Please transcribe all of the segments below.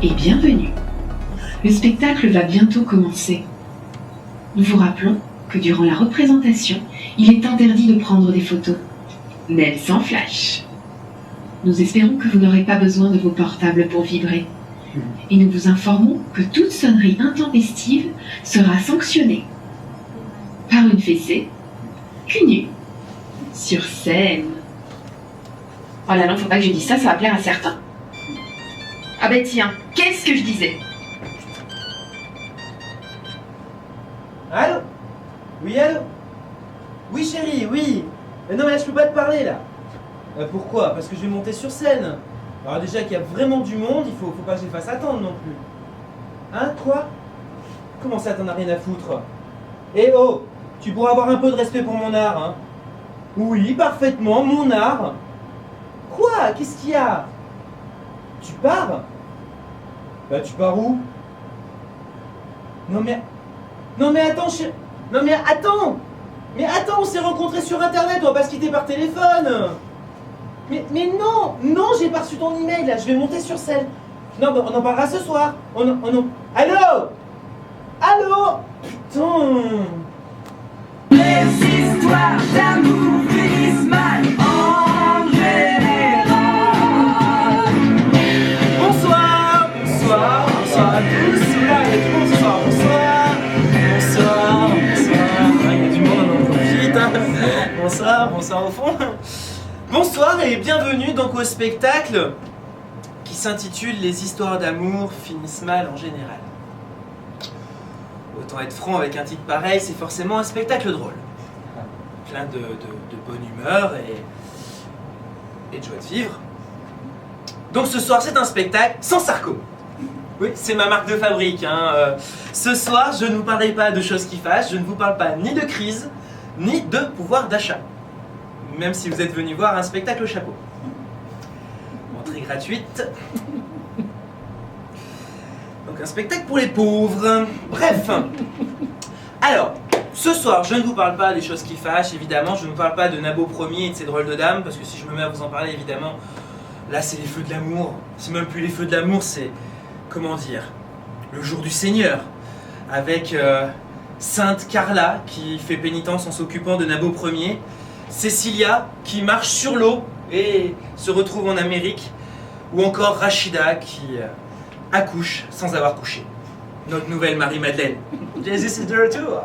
et bienvenue. Le spectacle va bientôt commencer. Nous vous rappelons que durant la représentation, il est interdit de prendre des photos, même sans flash. Nous espérons que vous n'aurez pas besoin de vos portables pour vibrer. Et nous vous informons que toute sonnerie intempestive sera sanctionnée par une fessée cul nu sur scène. Oh là non, faut pas que je dise ça, ça va plaire à certains. Ah ben tiens, qu'est-ce que je disais? Allô? Oui, allô? Oui, chérie, oui. Non, mais là, je peux pas te parler, là. Pourquoi? Parce que je vais monter sur scène. Alors déjà qu'il y a vraiment du monde, il faut pas que je les fasse attendre non plus. Hein, quoi? Comment ça, t'en as rien à foutre? Eh oh! Tu pourras avoir un peu de respect pour mon art, hein? Oui, parfaitement, mon art. Quoi? Qu'est-ce qu'il y a? Tu pars? Bah, tu pars où? Non mais attends, non mais attends! Mais attends, on s'est rencontrés sur internet, on va pas se quitter par téléphone! Mais non! Non, j'ai pas reçu ton email là, je vais monter sur scène. Non, bah, on en parlera ce soir. Allô? Allô? Putain! Les histoires d'amour finissent mal en général. Bonsoir à tous. Là, il y a du monde ce soir. Bonsoir. Ah, il y a du monde, on en profite. Hein. Bonsoir au fond. Bonsoir et bienvenue donc au spectacle qui s'intitule Les histoires d'amour finissent mal en général. Autant être franc, avec un titre pareil, c'est forcément un spectacle drôle. Plein de bonne humeur et de joie de vivre. Donc ce soir, c'est un spectacle sans Sarko. Oui, c'est ma marque de fabrique. Hein. Ce soir, je ne vous parlerai pas de choses qui fâchent, je ne vous parle pas ni de crise, ni de pouvoir d'achat. Même si vous êtes venu voir un spectacle au chapeau. Entrée gratuite. Donc un spectacle pour les pauvres. Bref. Alors, ce soir, je ne vous parle pas des choses qui fâchent, évidemment. Je ne vous parle pas de Nabo Ier et de ses drôles de dames, parce que si je me mets à vous en parler, évidemment, là c'est les feux de l'amour. C'est même plus les feux de l'amour, c'est, comment dire, le jour du Seigneur. Avec Sainte Carla, qui fait pénitence en s'occupant de Nabo Ier. Cécilia, qui marche sur l'eau et se retrouve en Amérique. Ou encore Rachida, qui accouche sans avoir couché. Notre nouvelle Marie-Madeleine. This is the retour.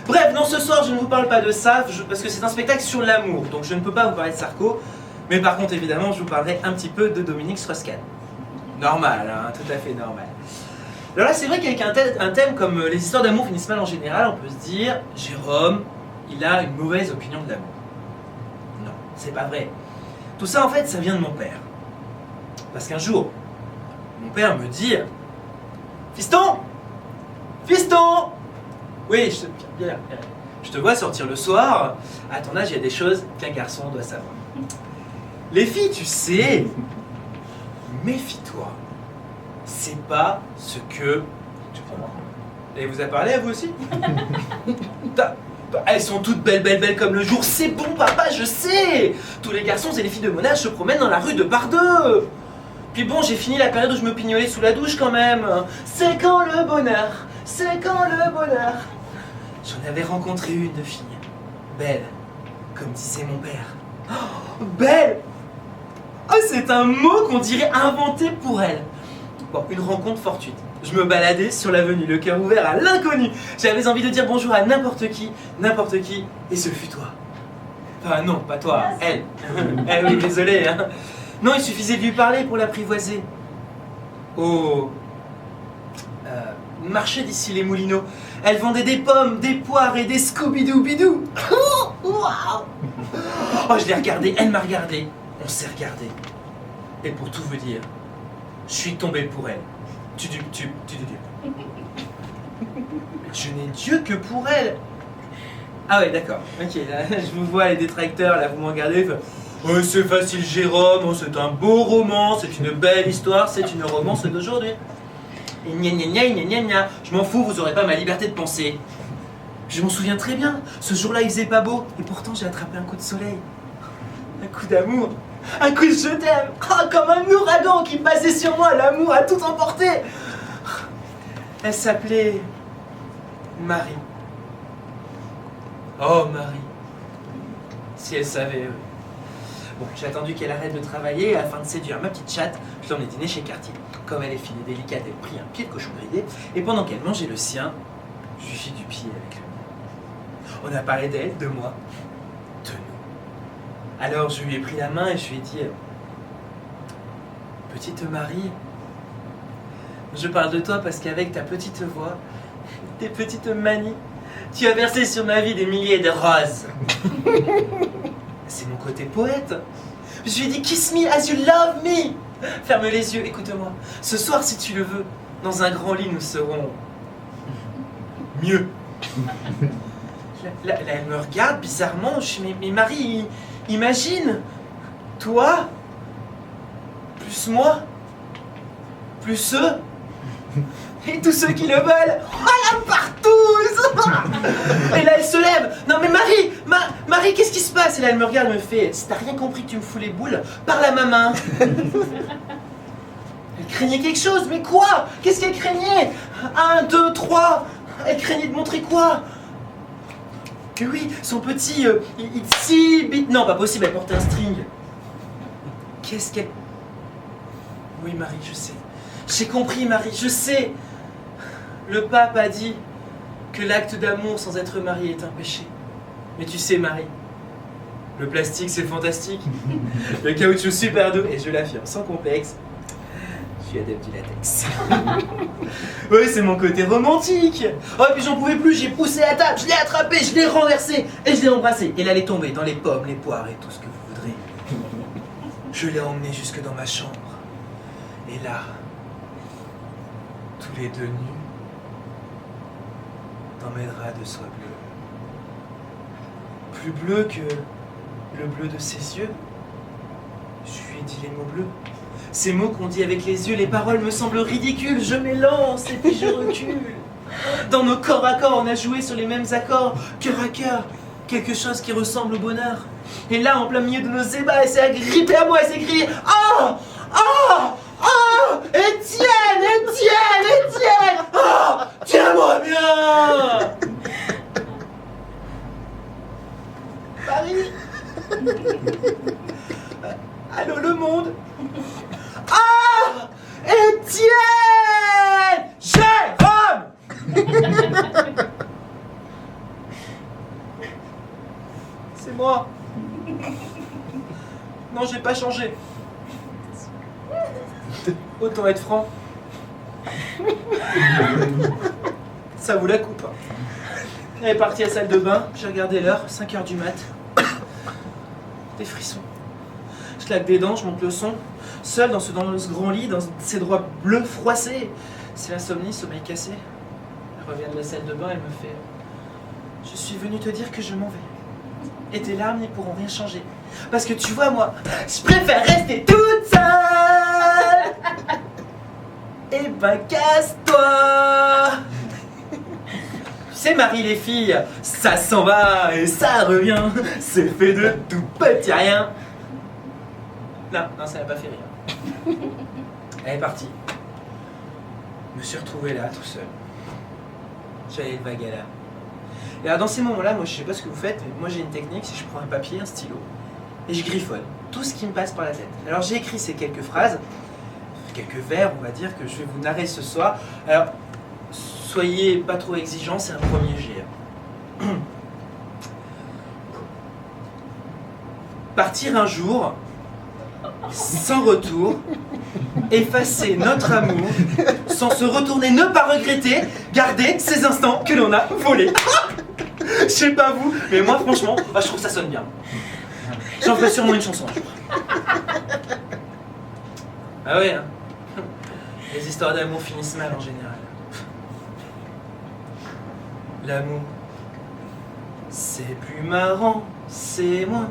Bref, non, ce soir, je ne vous parle pas de ça, parce que c'est un spectacle sur l'amour. Donc je ne peux pas vous parler de Sarko. Mais par contre, évidemment, je vous parlerai un petit peu de Dominique Strauss-Kahn. Normal, hein, tout à fait normal. Alors là, c'est vrai qu'avec un thème comme les histoires d'amour finissent mal en général, on peut se dire, Jérôme, il a une mauvaise opinion de l'amour. Non, c'est pas vrai. Tout ça, en fait, ça vient de mon père. Parce qu'un jour, mon père me dit, Fiston! Fiston! Oui, je te vois sortir le soir. À ton âge, il y a des choses qu'un garçon doit savoir. Les filles, tu sais, méfie-toi. C'est pas ce que tu crois. Elle vous a parlé à vous aussi? Elles sont toutes belles comme le jour. C'est bon, papa, je sais. Tous les garçons et les filles de mon âge se promènent dans la rue de par deux. Puis bon, j'ai fini la période où je me pignolais sous la douche quand même. C'est quand le bonheur? C'est quand le bonheur? J'en avais rencontré une de fille. Belle, comme disait mon père. Oh, belle! Oh, c'est un mot qu'on dirait inventé pour elle. Bon, une rencontre fortuite. Je me baladais sur l'avenue, le cœur ouvert à l'inconnu. J'avais envie de dire bonjour à n'importe qui, et ce fut toi. Enfin non, pas toi, elle. Eh oui, désolé. Hein. Non, il suffisait de lui parler pour l'apprivoiser. Au marché d'ici les Moulineaux, elle vendait des pommes, des poires et des Scooby-Doo-Bidou. Waouh! Oh, je l'ai regardée, elle m'a regardé. On s'est regardé. Et pour tout vous dire, je suis tombé pour elle. Tu. Je n'ai Dieu que pour elle. Ah ouais, d'accord. Ok, là, je vous vois les détracteurs, là, vous me regardez. Oh, c'est facile, Jérôme, oh, c'est un beau roman, c'est une belle histoire, c'est une romance d'aujourd'hui. Et gna. Je m'en fous, vous aurez pas ma liberté de penser. Je m'en souviens très bien, ce jour-là il faisait pas beau, et pourtant j'ai attrapé un coup de soleil. Un coup d'amour, un coup de je t'aime, comme un ouragan qui passait sur moi, l'amour a tout emporté. Elle s'appelait Marie. Oh Marie, si elle savait. Bon, j'ai attendu qu'elle arrête de travailler afin de séduire ma petite chatte. Je l'emmenai dîner chez Cartier. Comme elle est fine et délicate, elle prit un pied de cochon grillé. Et pendant qu'elle mangeait le sien, je lui fis du pied avec le mien. On a parlé d'elle, de moi, de nous. Alors je lui ai pris la main et je lui ai dit Petite Marie, je parle de toi parce qu'avec ta petite voix, tes petites manies, tu as versé sur ma vie des milliers de roses. C'est mon côté poète. Je lui ai dit Kiss me as you love me. Ferme les yeux, écoute-moi. Ce soir, si tu le veux, dans un grand lit, nous serons mieux. Là, elle me regarde bizarrement. Je dis mais Marie, imagine, toi, plus moi, plus eux, et tous ceux qui le veulent. Oh la partouze. Et là, elle se lève. Non mais Marie, Marie, qu'est-ce qui se passe? Et là, elle me regarde, elle me fait si t'as rien compris que tu me fous les boules, parle à ma main. Elle craignait quelque chose, mais quoi? Qu'est-ce qu'elle craignait? 1, 2, 3. Elle craignait de montrer quoi? Que oui, son petit itsy bit. Non, pas possible, elle portait un string. Qu'est-ce qu'elle. Oui, Marie, je sais. J'ai compris, Marie, je sais. Le pape a dit que l'acte d'amour sans être marié est un péché. Mais tu sais, Marie, le plastique c'est fantastique. Le caoutchouc super doux, et je l'affirme sans complexe, je suis adepte du latex. Oui, c'est mon côté romantique. Oh, et puis j'en pouvais plus, j'ai poussé la table, je l'ai attrapé, je l'ai renversé, et je l'ai embrassé. Et là, elle est tombée dans les pommes, les poires et tout ce que vous voudrez. Je l'ai emmenée jusque dans ma chambre. Et là, tous les deux nus, dans mes draps de soie bleue. Plus bleu que le bleu de ses yeux. Je lui ai dit les mots bleus. Ces mots qu'on dit avec les yeux, les paroles me semblent ridicules. Je m'élance et puis je recule. Dans nos corps à corps, on a joué sur les mêmes accords, cœur à cœur, quelque chose qui ressemble au bonheur. Et là, en plein milieu de nos ébats, elle s'est agrippée à moi, elle s'est criée « Oh! Oh! Oh! Étienne! Étienne! Étienne! Oh! Tiens-moi bien! » Paris. Allô le monde. Ah! Étienne! Jérôme! C'est moi. Non, j'ai pas changé. Autant être franc. Ça vous la coupe. Elle est partie à la salle de bain, j'ai regardé l'heure, 5h du mat. Des frissons. Je claque des dents, je monte le son. Seul dans ce grand lit, dans ses draps bleus froissés. C'est l'insomnie, sommeil cassé. Elle revient de la salle de bain, elle me fait « Je suis venue te dire que je m'en vais. Et tes larmes n'y pourront rien changer. Parce que tu vois, moi, je préfère rester toute seule. Eh ben, casse-toi. » C'est Marie les filles, ça s'en va et ça revient, c'est fait de tout petit rien. Non, ça n'a pas fait rire. Elle est partie. Je me suis retrouvé là, tout seul. J'allais le vague à l'âme. Et alors dans ces moments-là, moi je sais pas ce que vous faites, mais moi j'ai une technique, si je prends un papier, un stylo, et je griffonne tout ce qui me passe par la tête. Alors j'ai écrit ces quelques phrases, quelques vers, on va dire, que je vais vous narrer ce soir. Alors, soyez pas trop exigeants, c'est un premier jet. Partir un jour, sans retour, effacer notre amour, sans se retourner, ne pas regretter, garder ces instants que l'on a volés. Je sais pas vous, mais moi franchement, je trouve que ça sonne bien. J'en ferai sûrement une chanson un jour. Ah ouais, hein. Les histoires d'amour finissent mal en général. L'amour, c'est plus marrant, c'est moins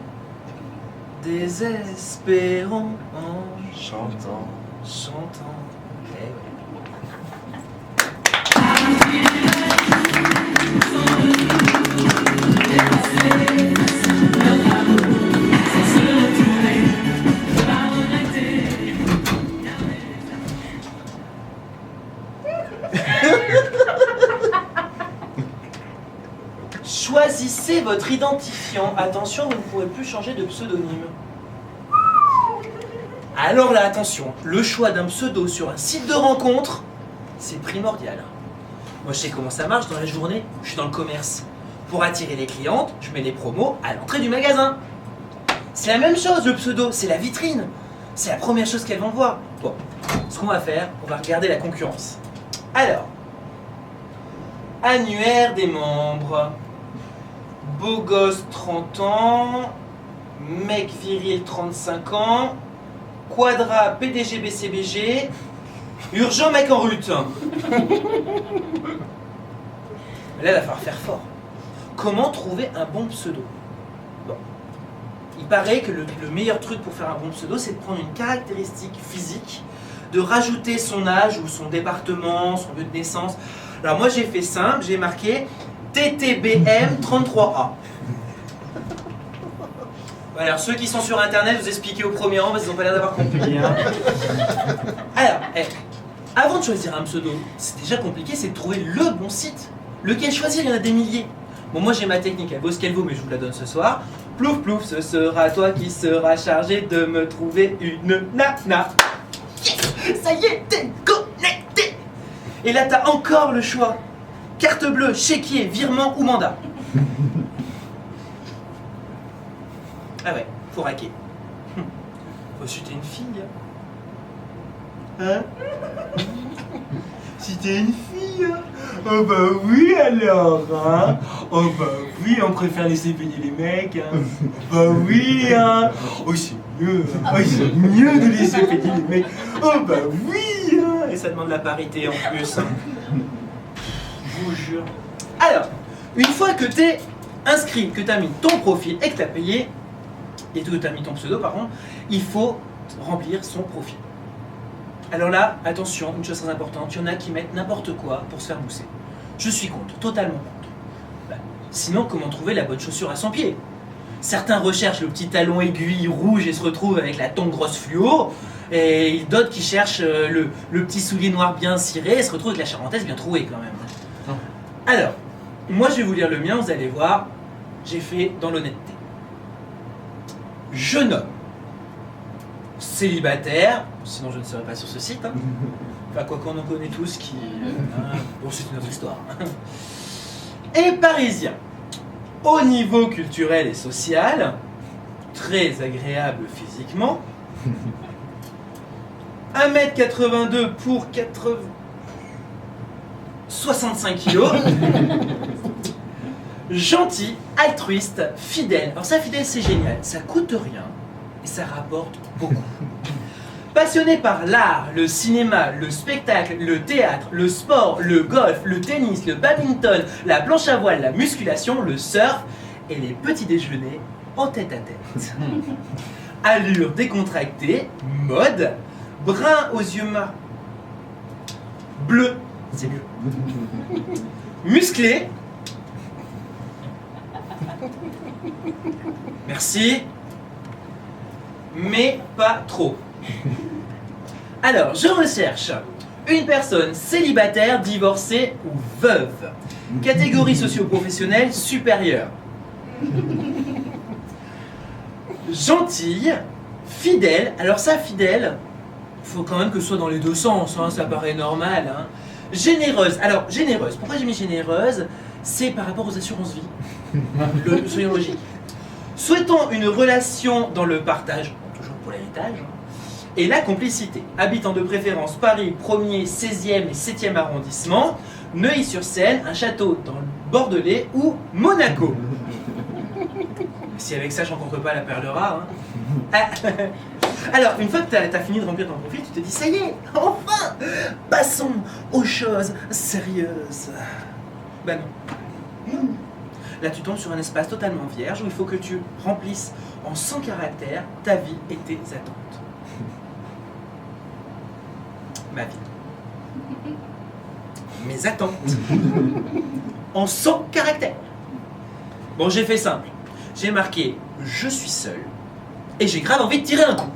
désespérant en chantant. Eh ouais. votre identifiant, attention, vous ne pourrez plus changer de pseudonyme. Alors là, attention, le choix d'un pseudo sur un site de rencontre, c'est primordial. Moi, je sais comment ça marche dans la journée, je suis dans le commerce. Pour attirer les clientes, je mets des promos à l'entrée du magasin. C'est la même chose, le pseudo, c'est la vitrine. C'est la première chose qu'elles vont voir. Bon, ce qu'on va faire, on va regarder la concurrence. Alors, annuaire des membres. Beau gosse 30 ans, mec viril 35 ans, Quadra PDG BCBG, urgent mec en rut. Là, il va falloir faire fort. Comment trouver un bon pseudo? Bon. Il paraît que le meilleur truc pour faire un bon pseudo, c'est de prendre une caractéristique physique, de rajouter son âge ou son département, son lieu de naissance. Alors moi j'ai fait simple, j'ai marqué TTBM 33A. Alors ceux qui sont sur internet, vous expliquez au premier rang parce qu'ils n'ont pas l'air d'avoir compris. Hein. Alors, avant de choisir un pseudo, c'est déjà compliqué, c'est de trouver le bon site. Lequel choisir? Il y en a des milliers. Bon, moi j'ai ma technique, elle vaut ce qu'elle vaut, mais je vous la donne ce soir. Plouf plouf, ce sera toi qui seras chargé de me trouver une nana. Yes, ça y est, t'es connecté. Et là t'as encore le choix. Carte bleue, chéquier, virement ou mandat. Ah ouais, faut raquer. Faut si t'es une fille. Hein? Si t'es une fille, hein? Oh bah oui alors, hein? Oh bah oui, on préfère laisser payer les mecs, hein? Bah oui, hein? Oh c'est mieux, hein? Oh c'est mieux de laisser payer les mecs. Oh bah oui, hein? Et ça demande la parité en plus, hein? Je vous jure. Alors, une fois que t'es inscrit, que t'as mis ton profil et que t'as payé, et que t'as mis ton pseudo par contre, il faut remplir son profil. Alors là, attention, une chose très importante, il y en a qui mettent n'importe quoi pour se faire bousser. Je suis contre, totalement contre. Bah, sinon, comment trouver la bonne chaussure à son pied? Certains recherchent le petit talon aiguille rouge et se retrouvent avec la tongue grosse fluo, et d'autres qui cherchent le petit soulier noir bien ciré et se retrouvent avec la charentaise bien trouée quand même. Alors, moi je vais vous lire le mien, vous allez voir, j'ai fait dans l'honnêteté. Jeune homme, célibataire, sinon je ne serais pas sur ce site, hein. Enfin quoi qu'on en connaît tous qui... bon c'est une autre histoire. Et parisien, au niveau culturel et social, très agréable physiquement, 1m82 pour 65 kg, gentil, altruiste, fidèle. Alors ça, fidèle, c'est génial. Ça coûte rien et ça rapporte beaucoup. Passionné par l'art, le cinéma, le spectacle, le théâtre, le sport, le golf, le tennis, le badminton, la planche à voile, la musculation, le surf et les petits déjeuners en tête à tête. Allure décontractée, mode, brun aux yeux marins, bleu, c'est mieux, musclé, merci, mais pas trop. Alors, je recherche une personne célibataire, divorcée ou veuve. Catégorie socio-professionnelle supérieure. Gentille, fidèle. Alors ça, fidèle, il faut quand même que ce soit dans les deux sens, hein, ça paraît normal. Hein. Généreuse. Alors, généreuse. Pourquoi j'ai mis généreuse? C'est par rapport aux assurances vie. Soyons logiques. Souhaitons une relation dans le partage, toujours pour l'héritage, et la complicité. Habitant de préférence Paris 1er, 16e et 7e arrondissement, Neuilly-sur-Seine, un château dans le Bordelais ou Monaco. Si avec ça je rencontre pas la perle rare. Hein. Alors, une fois que tu as fini de remplir ton profil, tu te dis ça y est, enfin, passons aux choses sérieuses. Ben non. Là, tu tombes sur un espace totalement vierge où il faut que tu remplisses en 100 caractères ta vie et tes attentes. Ma vie. Mes attentes. En 100 caractères. Bon, j'ai fait simple. J'ai marqué « Je suis seul » et j'ai grave envie de tirer un coup.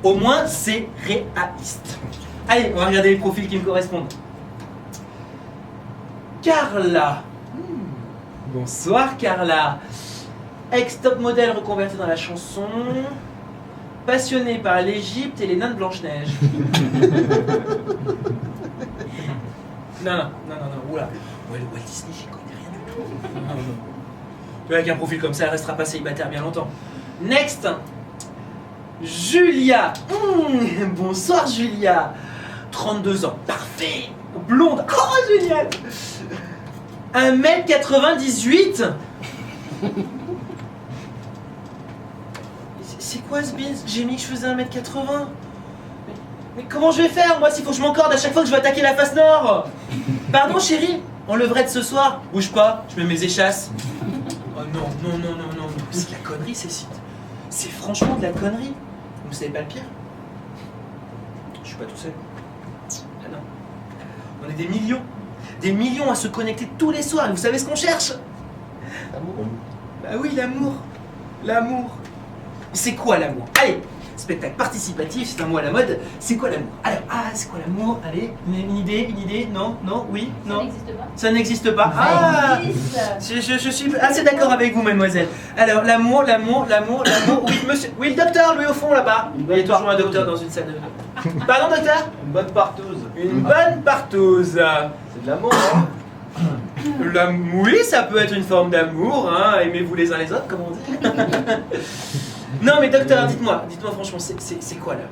Au moins, c'est réaliste. Allez, on va regarder les profils qui me correspondent. Carla. Bonsoir Carla. Ex-top modèle reconverti dans la chanson. Passionné par l'Égypte et les nains de Blanche-Neige. non, oula. Walt Disney, j'y connais rien du tout. Non. Avec un profil comme ça, elle restera pas célibataire bien longtemps. Next. Julia. Bonsoir Julia. 32 ans, parfait. Blonde, oh génial. 1m98. C'est quoi ce bins? J'ai mis que je faisais 1m80. Mais comment je vais faire moi s'il faut que je m'encorde à chaque fois que je vais attaquer la face nord? Pardon chérie, on levrette ce soir? Bouge pas, je mets mes échasses. Oh non, c'est de la connerie ces sites. C'est franchement de la connerie. Vous savez pas le pire? Je suis pas tout seul. Ah non. On est des millions à se connecter tous les soirs. Et vous savez ce qu'on cherche? L'amour. Bah oui, l'amour. C'est quoi l'amour? Allez, spectacle participatif, c'est un mot à la mode. C'est quoi l'amour? Alors, c'est quoi l'amour? Allez, une idée? Non, oui, non. Ça n'existe pas. Ah, je suis assez d'accord avec vous, mademoiselle. Alors, l'amour, oui, monsieur. Oui, le docteur, lui, au fond, là-bas. Il y a toujours un docteur dans une salle de... Pardon, docteur? Une bonne partouze. Une bonne partouze. C'est de l'amour, hein? Oui, ça peut être une forme d'amour, hein. Aimez-vous les uns les autres, comme on dit. Non, mais docteur, dites-moi franchement, c'est quoi l'amour?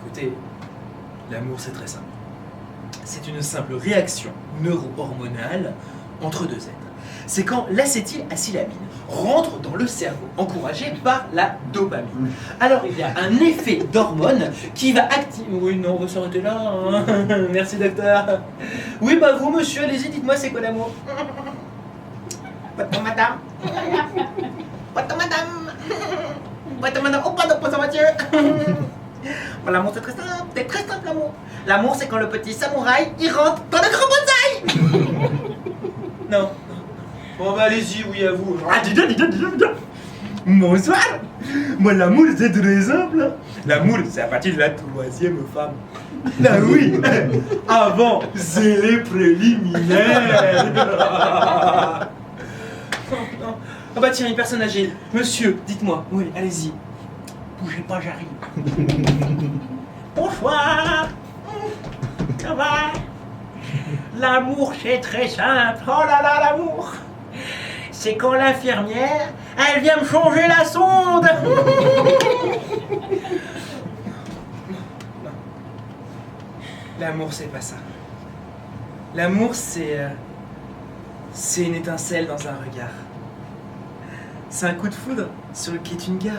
Écoutez, l'amour, c'est très simple. C'est une simple réaction neuro-hormonale entre deux êtres. C'est quand l'acétylacélamine rentre dans le cerveau, encouragé par la dopamine. Alors il y a un effet d'hormone qui va activer... Oui, non, on va s'arrêter là. Hein. Merci, docteur. Oui, bah vous, monsieur, allez-y, dites-moi, c'est quoi l'amour? Votre madame. Oh, pardon, pour ça, monsieur. Bon, l'amour, c'est très simple, l'amour. L'amour, c'est quand le petit samouraï, il rentre dans le grand bonsaï. Non. Bon, bah, allez-y, oui, à vous. Bonsoir. Moi, l'amour, c'est très simple. L'amour, c'est à partir de la troisième femme. Ah oui. Avant, c'est les préliminaires. Non. Ah bah tiens, une personne âgée. Monsieur, dites-moi. Oui, allez-y. Bougez pas, j'arrive. Bonsoir. Ça va? L'amour, c'est très simple. Oh là là, l'amour. C'est quand l'infirmière, elle vient me changer la sonde. Non. L'amour, c'est pas ça. L'amour, c'est une étincelle dans un regard. C'est un coup de foudre sur le quai d'une gare.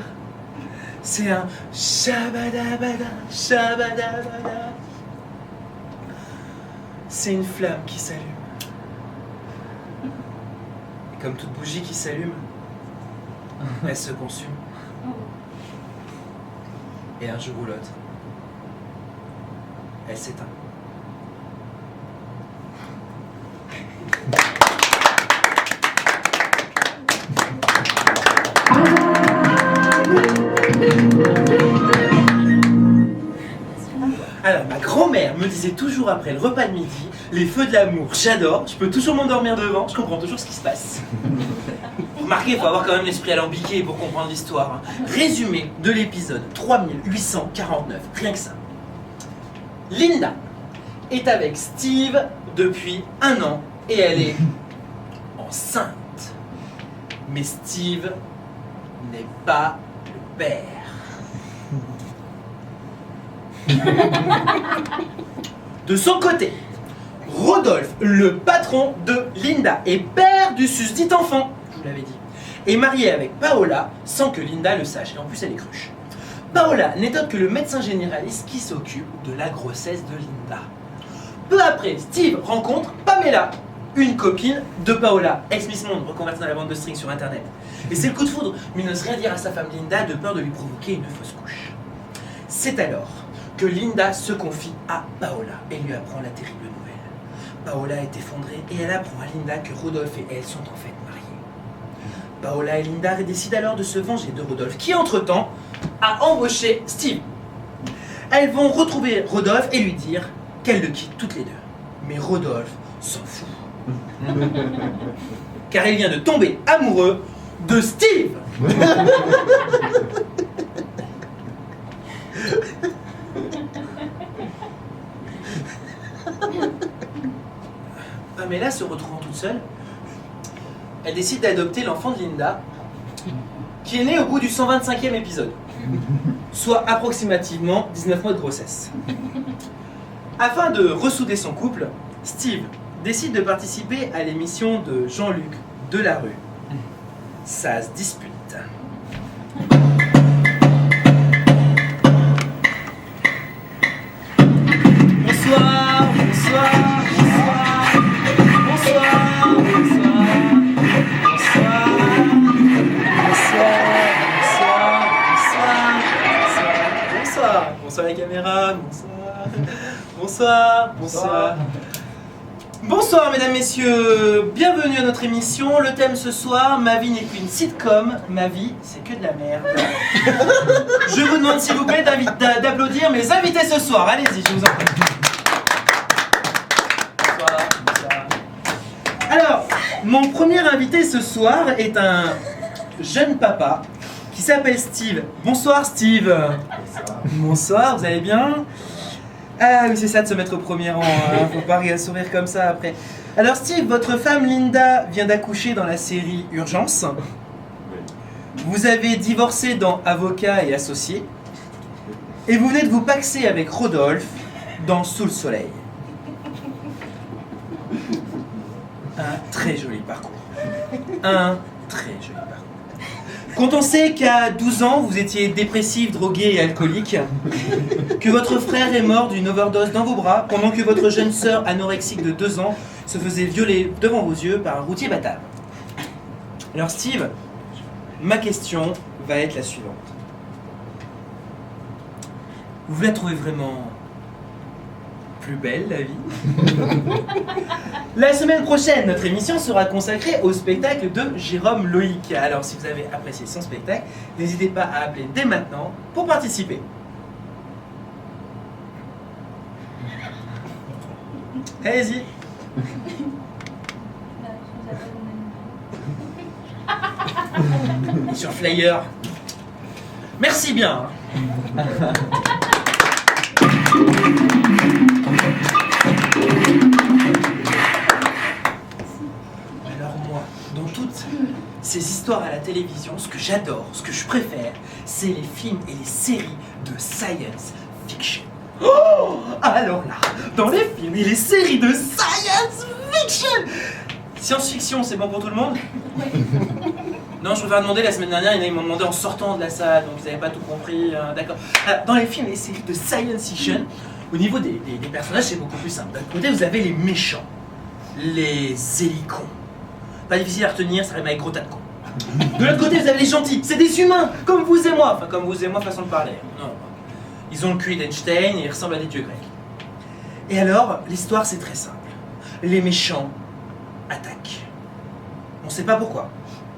C'est un shabadabada, shabadabada. C'est une flamme qui s'allume. Et comme toute bougie qui s'allume, elle se consume. Et un jour ou l'autre, elle s'éteint. Alors, ma grand-mère me disait toujours après le repas de midi, les feux de l'amour, j'adore, je peux toujours m'endormir devant, je comprends toujours ce qui se passe. Remarquez, il faut avoir quand même l'esprit alambiqué pour comprendre l'histoire. Hein. Résumé de l'épisode 3849, rien que ça. Linda est avec Steve depuis 1 an et elle est enceinte. Mais Steve n'est pas le père. De son côté, Rodolphe, le patron de Linda et père du susdit enfant, je vous l'avais dit, est marié avec Paola sans que Linda le sache. Et en plus, elle est cruche. Paola n'est autre que le médecin généraliste qui s'occupe de la grossesse de Linda. Peu après, Steve rencontre Pamela, une copine de Paola, ex-Miss Monde, reconvertie dans la vente de string sur internet. Et c'est le coup de foudre, mais il n'ose rien dire à sa femme Linda de peur de lui provoquer une fausse couche. C'est alors que Linda se confie à Paola et lui apprend la terrible nouvelle. Paola est effondrée et elle apprend à Linda que Rodolphe et elle sont en fait mariés. Paola et Linda décident alors de se venger de Rodolphe, qui entre-temps a embauché Steve. Elles vont retrouver Rodolphe et lui dire qu'elles le quittent toutes les deux. Mais Rodolphe s'en fout. car il vient de tomber amoureux de Steve. Pamela se retrouvant toute seule, elle décide d'adopter l'enfant de Linda, qui est né au bout du 125e épisode, soit approximativement 19 mois de grossesse. Afin de ressouder son couple, Steve décide de participer à l'émission de Jean-Luc Delarue. Ça se dispute. Bonsoir, bonsoir, bonsoir, bonsoir, bonsoir, bonsoir la caméra, bonsoir. Bonsoir mesdames, messieurs, bienvenue à notre émission. Le thème ce soir, ma vie n'est qu'une sitcom, ma vie c'est que de la merde. Je vous demande s'il vous plaît d'applaudir mes invités ce soir, allez-y, je vous en prie. Bonsoir. Alors, mon premier invité ce soir est un jeune papa qui s'appelle Steve. Bonsoir Steve. Bonsoir, vous allez bien? Ah oui, c'est ça de se mettre au premier rang, hein. Faut pas sourire comme ça après. Alors Steve, votre femme Linda vient d'accoucher dans la série Urgence. Vous avez divorcé dans Avocat et Associés. Et vous venez de vous paxer avec Rodolphe dans Sous le soleil. Un très joli parcours. Un très joli parcours. Quand on sait qu'à 12 ans, vous étiez dépressif, drogué et alcoolique, que votre frère est mort d'une overdose dans vos bras, pendant que votre jeune sœur anorexique de 2 ans se faisait violer devant vos yeux par un routier bâtard. Alors Steve, ma question va être la suivante. Vous la trouvez vraiment plus belle, la vie? La semaine prochaine, notre émission sera consacrée au spectacle de Jérôme Loïc. Alors, si vous avez apprécié son spectacle, n'hésitez pas à appeler dès maintenant pour participer. Allez-y. Sur Flyer. Merci bien. Alors moi, dans toutes ces histoires à la télévision, ce que j'adore, ce que je préfère, c'est les films et les séries de science fiction. Oh, alors là, dans les films et les séries de science fiction, science-fiction, c'est bon pour tout le monde? Non, je préfère demander, la semaine dernière, ils m'ont demandé en sortant de la salle, donc ils n'avaient pas tout compris, d'accord. Alors, dans les films et les séries de science fiction, au niveau des personnages, c'est beaucoup plus simple. D'un côté, vous avez les méchants, les hélicons. Pas difficile à retenir, ça rime avec gros tas de cons. De l'autre côté, vous avez les gentils, c'est des humains, comme vous et moi. Enfin, comme vous et moi, façon de parler. Non. Ils ont le QI d'Einstein et ils ressemblent à des dieux grecs. Et alors, l'histoire, c'est très simple. Les méchants attaquent. On ne sait pas pourquoi,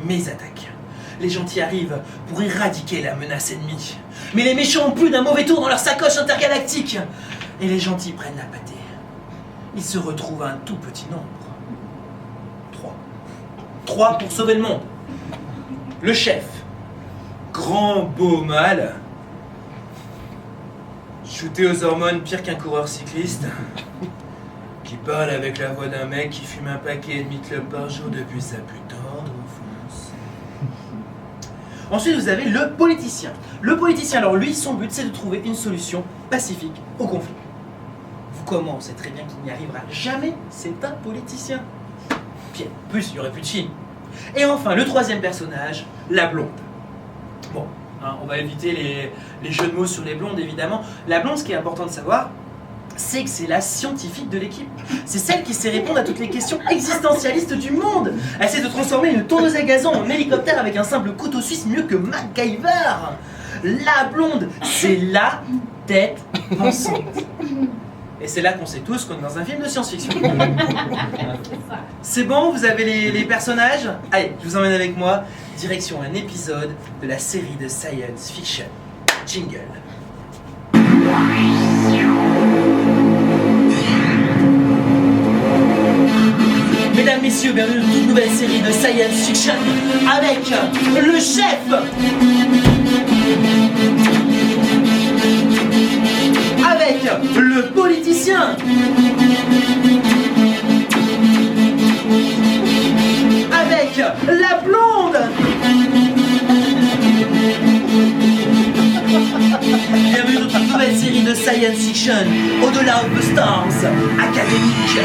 mais ils attaquent. Les gentils arrivent pour éradiquer la menace ennemie. Mais les méchants ont plus d'un mauvais tour dans leur sacoche intergalactique. Et les gentils prennent la pâtée. Ils se retrouvent à un tout petit nombre. 3. 3 pour sauver le monde. Le chef, grand beau mâle, shooté aux hormones pire qu'un coureur cycliste, qui parle avec la voix d'un mec qui fume un paquet et demi club par jour depuis sa plus tendre enfance. Ensuite, vous avez le politicien. Le politicien, alors lui, son but, c'est de trouver une solution pacifique au conflit. Vous commencez très bien qu'il n'y arrivera jamais, c'est un politicien. Puis en plus, il n'y aurait plus de film. Et enfin, le troisième personnage, la blonde. Bon, hein, on va éviter les jeux de mots sur les blondes, évidemment. La blonde, ce qui est important de savoir, c'est que c'est la scientifique de l'équipe. C'est celle qui sait répondre à toutes les questions existentialistes du monde. Elle sait de transformer une tondeuse à gazon en hélicoptère avec un simple couteau suisse mieux que MacGyver. La blonde, c'est la tête pensante. Et c'est là qu'on sait tous qu'on est dans un film de science-fiction. C'est bon, vous avez les personnages? Allez, je vous emmène avec moi, direction un épisode de la série de science fiction. Jingle. Mesdames, Mesdames, messieurs, bienvenue dans une toute nouvelle série de Science Fiction avec le chef, avec le politicien, avec la blonde. Bienvenue dans une nouvelle série de Science Fiction, Au-delà of the Stars, académique.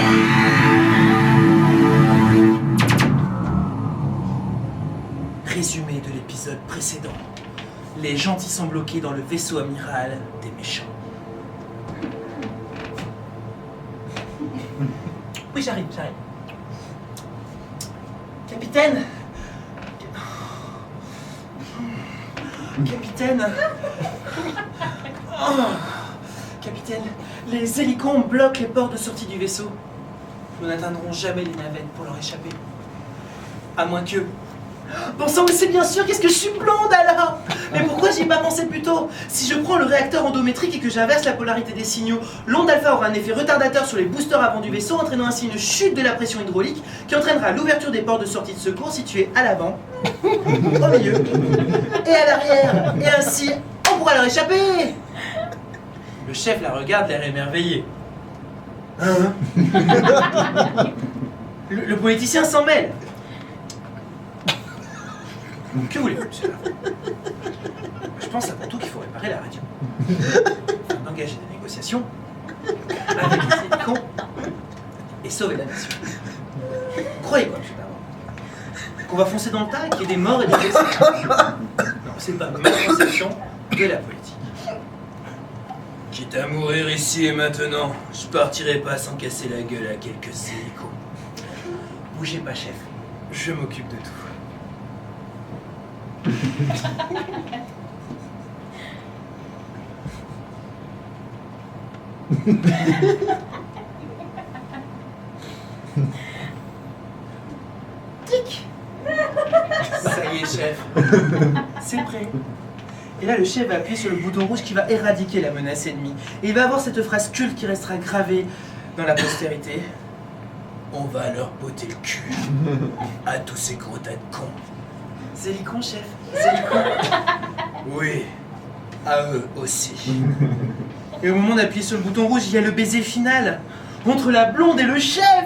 Résumé de l'épisode précédent. Les gentils sont bloqués dans le vaisseau amiral des méchants. Oui, j'arrive. Capitaine. Oh. Capitaine, les hélicons bloquent les portes de sortie du vaisseau. Nous n'atteindrons jamais les navettes pour leur échapper. À moins que... Bon sang, mais c'est bien sûr, qu'est-ce que je suis blonde alors? Mais pourquoi j'y ai pas pensé plus tôt? Si je prends le réacteur endométrique et que j'inverse la polarité des signaux, l'onde alpha aura un effet retardateur sur les boosters avant du vaisseau, entraînant ainsi une chute de la pression hydraulique qui entraînera l'ouverture des portes de sortie de secours situées à l'avant, au milieu et à l'arrière. Et ainsi, on pourra leur échapper. Le chef la regarde, l'air émerveillé. Le politicien s'en mêle. Que voulez-vous, monsieur? Je pense avant tout qu'il faut réparer la radio. Afin d'engager des négociations avec les hélicons et sauver la nation. Croyez quoi, monsieur Darwin? Qu'on va foncer dans le tas et qu'il y ait des morts et des blessés? Non, c'est pas ma conception de la politique. Quitte à mourir ici et maintenant, je partirai pas sans casser la gueule à quelques hélicos. Bougez pas, chef. Je m'occupe de tout. Tic. Ça y est, chef. C'est prêt. Et là, le chef va appuyer sur le bouton rouge qui va éradiquer la menace ennemie. Et il va avoir cette phrase culte qui restera gravée dans la postérité. On va leur botter le cul à tous ces gros tas de cons. Zélicon, chef. Zélicon. Oui, à eux aussi. Et au moment d'appuyer sur le bouton rouge, il y a le baiser final entre la blonde et le chef,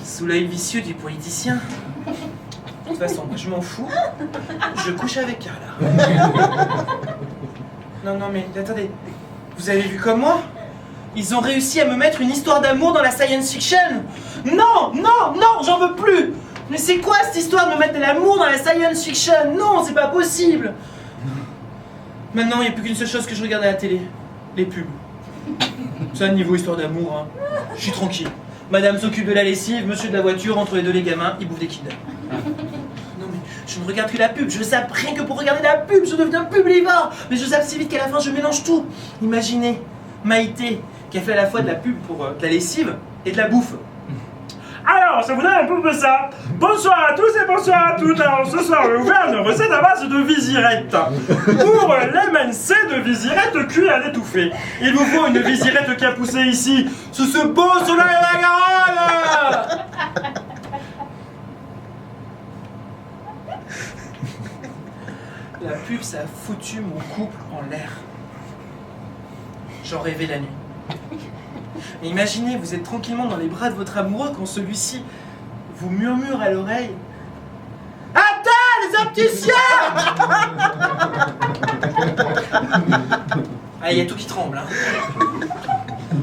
sous l'œil vicieux du politicien. De toute façon, moi je m'en fous. Je couche avec Carla. Non, mais attendez. Vous avez vu comme moi? Ils ont réussi à me mettre une histoire d'amour dans la science fiction. Non, j'en veux plus. Mais c'est quoi cette histoire de me mettre de l'amour dans la science fiction? Non, c'est pas possible. Maintenant, il n'y a plus qu'une seule chose que je regarde à la télé. Les pubs. Ça, niveau histoire d'amour, hein. Je suis tranquille. Madame s'occupe de la lessive, monsieur de la voiture, entre les deux les gamins, ils bouffent des Kinder. Non mais, je ne regarde que la pub, je zappe rien que pour regarder la pub, je deviens publivore. Mais je zappe si vite qu'à la fin, je mélange tout. Imaginez, Maïté, qui a fait à la fois de la pub pour de la lessive et de la bouffe. Alors, ça vous donne un peu de ça. Bonsoir à tous et bonsoir à toutes. Alors, ce soir, je vais vous faire une recette à base de visirette. Pour l'MNC de visirette cuit à l'étouffée, il vous faut une visirette qui a poussé ici, sous ce beau soleil à la Garonne. La pub, ça a foutu mon couple en l'air. J'en rêvais la nuit. Mais imaginez, vous êtes tranquillement dans les bras de votre amoureux quand celui-ci vous murmure à l'oreille: attends, les opticiens! Ah, il y a tout qui tremble, hein.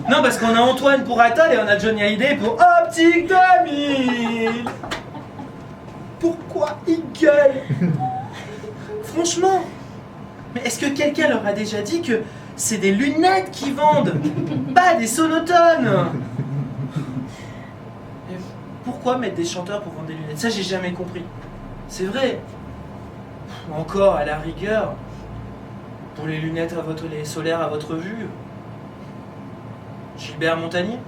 Non, parce qu'on a Antoine pour Atoll et on a Johnny Hallyday pour Optique 2000. Pourquoi ils gueulent? Franchement, mais est-ce que quelqu'un leur a déjà dit que c'est des lunettes qu'ils vendent, pas des sonotones? Et pourquoi mettre des chanteurs pour vendre des lunettes? Ça, j'ai jamais compris. C'est vrai. Ou encore, à la rigueur, pour les lunettes les solaires à votre vue, Gilbert Montagnier.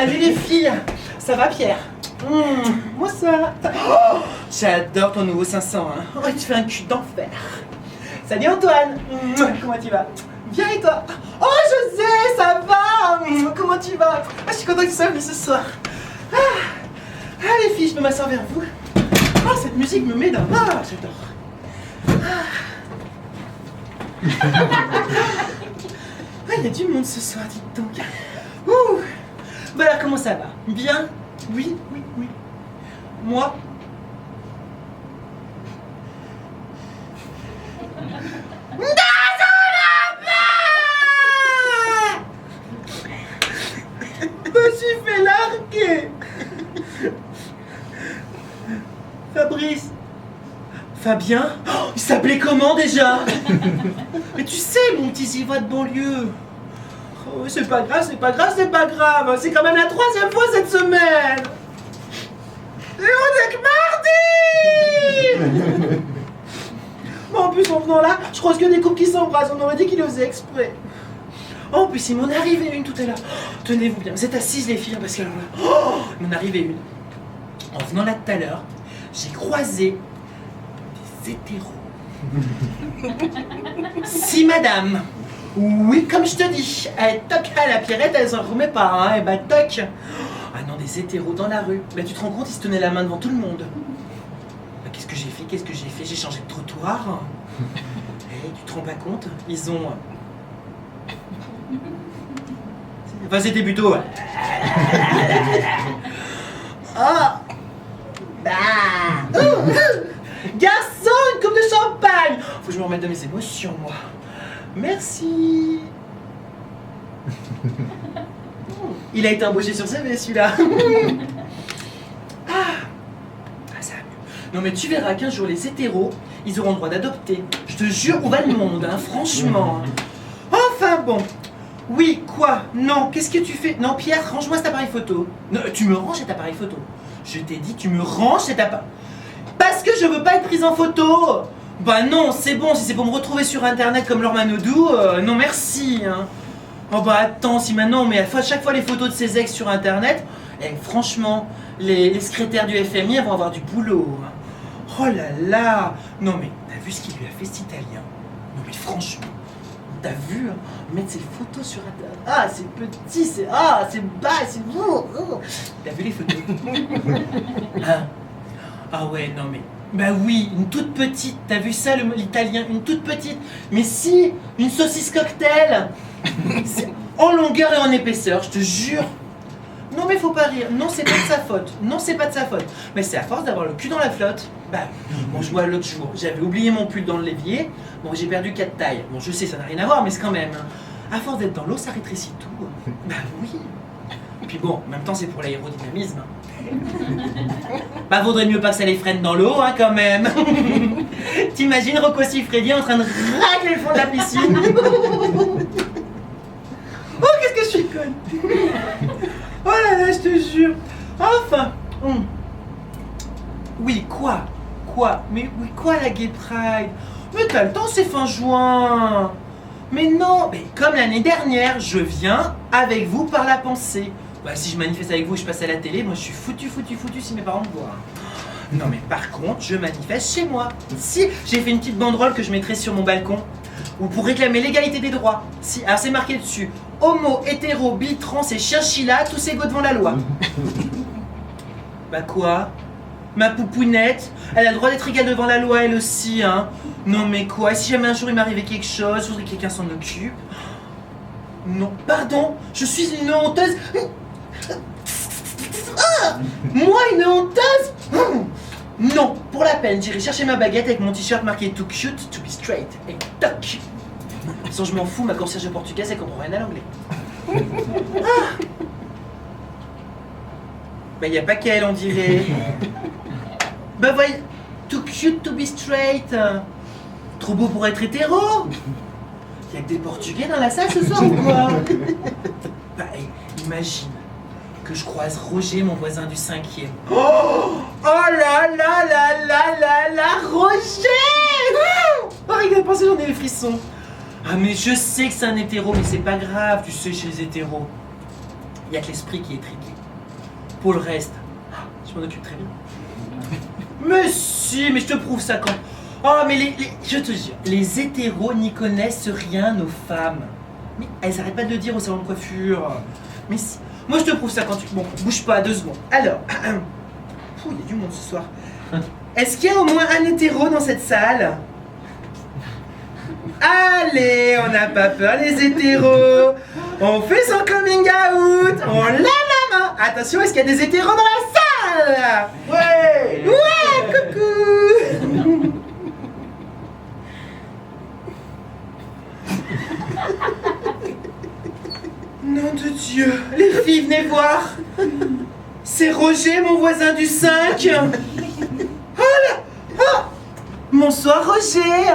Salut les filles. Ça va Pierre? Moi ça. Oh, j'adore ton nouveau 500. Hein. Oh, tu fais un cul d'enfer. Salut Antoine. Comment tu vas? Bien et toi? Oh José, ça va? Comment tu vas? Je suis content que tu sois venu ce soir. Ah les filles, je peux m'asseoir vers vous. Oh cette musique me met dans... Ah j'adore. Ah il y a du monde ce soir, dites donc. Ouh. Bah alors comment ça va? Bien? Oui. Moi? Je me suis fait larguer. Fabrice. Fabien? Oh, il s'appelait comment déjà? Mais tu sais mon petit Ziva de banlieue. Oh, c'est pas grave. C'est quand même la 3e fois cette semaine. Et on est que mardi. Bon, en plus en venant là, je croise que des couples qui s'embrassent. On aurait dit qu'il osait exprès. Oh, en plus, il m'en est arrivé une tout à l'heure. Oh, tenez-vous bien, vous êtes assises les filles, parce que oh, il m'en est arrivé une. En venant là tout à l'heure, j'ai croisé des hétéros. Si madame. Oui, comme je te dis, toc à la Pierrette, elle s'en remet pas, hein, et bah toc. Ah non, des hétéros dans la rue. Bah tu te rends compte, ils se tenaient la main devant tout le monde. Bah, qu'est-ce que j'ai fait? J'ai changé de trottoir. Tu te rends pas compte? Ils ont... Enfin, c'était plutôt... Ah. Garçon, une coupe de champagne. Faut que je me remette de mes émotions, moi. Merci. Il a été embauché sur CV, celui-là. Ça va mieux. Non mais tu verras qu'un jour, les hétéros, ils auront le droit d'adopter. Je te jure, où va le monde, hein, franchement. Enfin bon. Oui, quoi? Non, qu'est-ce que tu fais? Non, Pierre, range-moi cet appareil photo. Non, tu me ranges cet appareil photo. Je t'ai dit, tu me ranges cet appareil... Parce que je veux pas être prise en photo. Bah non, c'est bon, si c'est pour me retrouver sur internet comme Laure Manodou, non merci. Hein. Oh bah attends, si maintenant on met à chaque fois les photos de ses ex sur internet, franchement, les secrétaires du FMI elles vont avoir du boulot. Hein. Oh là là. Non mais, t'as vu ce qu'il lui a fait cet Italien? Non mais franchement, t'as vu hein, mettre ses photos sur internet? Ah c'est petit, c'est bas, c'est... T'as vu les photos? Hein? Ah ouais, non mais... Bah oui, une toute petite, t'as vu ça l'italien, une toute petite. Mais si, une saucisse cocktail. C'est en longueur et en épaisseur, je te jure. Non mais faut pas rire, non c'est pas de sa faute, Mais c'est à force d'avoir le cul dans la flotte. Bah, bon je vois l'autre jour, j'avais oublié mon pull dans le l'évier, bon j'ai perdu 4 tailles. Bon je sais, ça n'a rien à voir, mais c'est quand même... À force d'être dans l'eau, ça rétrécit tout. Bah oui. Et puis bon, en même temps c'est pour l'aérodynamisme. Bah vaudrait mieux pas que ça les freine dans l'eau, hein, quand même. T'imagines Rocco Siffredi en train de racler le fond de la piscine. Oh, qu'est-ce que je suis conne. Oh là là, je te jure. Enfin. Oui, quoi? Mais oui, quoi la Gay Pride? Mais t'as le temps, c'est fin juin. Mais non, mais comme l'année dernière, je viens avec vous par la pensée. Bah si je manifeste avec vous et je passe à la télé, moi je suis foutu si mes parents me voient. Non mais par contre, je manifeste chez moi. Si, j'ai fait une petite banderole que je mettrai sur mon balcon, ou pour réclamer l'égalité des droits. Si, alors c'est marqué dessus, homo, hétéro, bi, trans et chinchilla, tous égaux devant la loi. Bah quoi? Ma poupounette, elle a le droit d'être égale devant la loi elle aussi, hein. Non mais quoi, si jamais un jour il m'arrivait quelque chose, je voudrais que quelqu'un s'en occupe. Non, pardon, je suis une honteuse. Ah, moi une honteuse? Non, pour la peine, j'irai chercher ma baguette avec mon t-shirt marqué Too cute to be straight et toc. Sans je m'en fous, ma concierge portugaise elle comprend rien à l'anglais. Ah. Bah y a pas qu'elle on dirait. Bah voyez, Too cute to be straight. Trop beau pour être hétéro. Y'a que des portugais dans la salle ce soir ou quoi? Bah imagine que je croise Roger, mon voisin du 5e. Oh là là là là là là, Roger! Oh, rien qu'à penser, j'en ai les frissons. Ah mais je sais que c'est un hétéro, mais c'est pas grave, tu sais, chez les hétéros. Il y a que l'esprit qui est triqué. Pour le reste, je m'en occupe très bien. Mais si, mais je te prouve ça quand... Oh, mais je te jure, les hétéros n'y connaissent rien aux femmes. Mais elles arrêtent pas de le dire au salon de coiffure. Mais si... Moi, je te prouve ça quand tu... Bon, bouge pas, 2 secondes. Alors... il y a du monde ce soir. Est-ce qu'il y a au moins un hétéro dans cette salle? Allez, on n'a pas peur les hétéros. On fait son coming out. On lève la main. Attention, est-ce qu'il y a des hétéros dans la salle? Ouais. Ouais, coucou. Nom de Dieu, les filles, venez voir. C'est Roger, mon voisin du 5. Oh là, oh. Bonsoir Roger.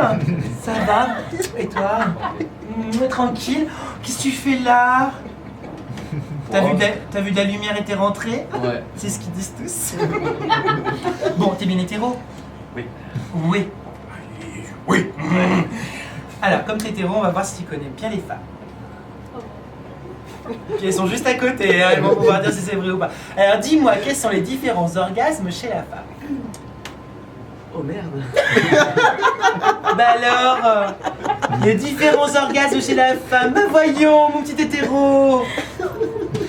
Ça va? Et toi? Tranquille. Qu'est-ce que tu fais là? T'as vu de la lumière et t'es rentré? Ouais. C'est ce qu'ils disent tous. Bon, t'es bien hétéro? Oui. Oui. Oui. Alors, comme t'es hétéro, on va voir si tu connais bien les femmes. Ok, elles sont juste à côté, hein, elles vont pouvoir dire si c'est vrai ou pas. Alors, dis-moi, quels sont les différents orgasmes chez la femme? Oh merde. Bah alors, les différents orgasmes chez la femme. Bah voyons, mon petit hétéro.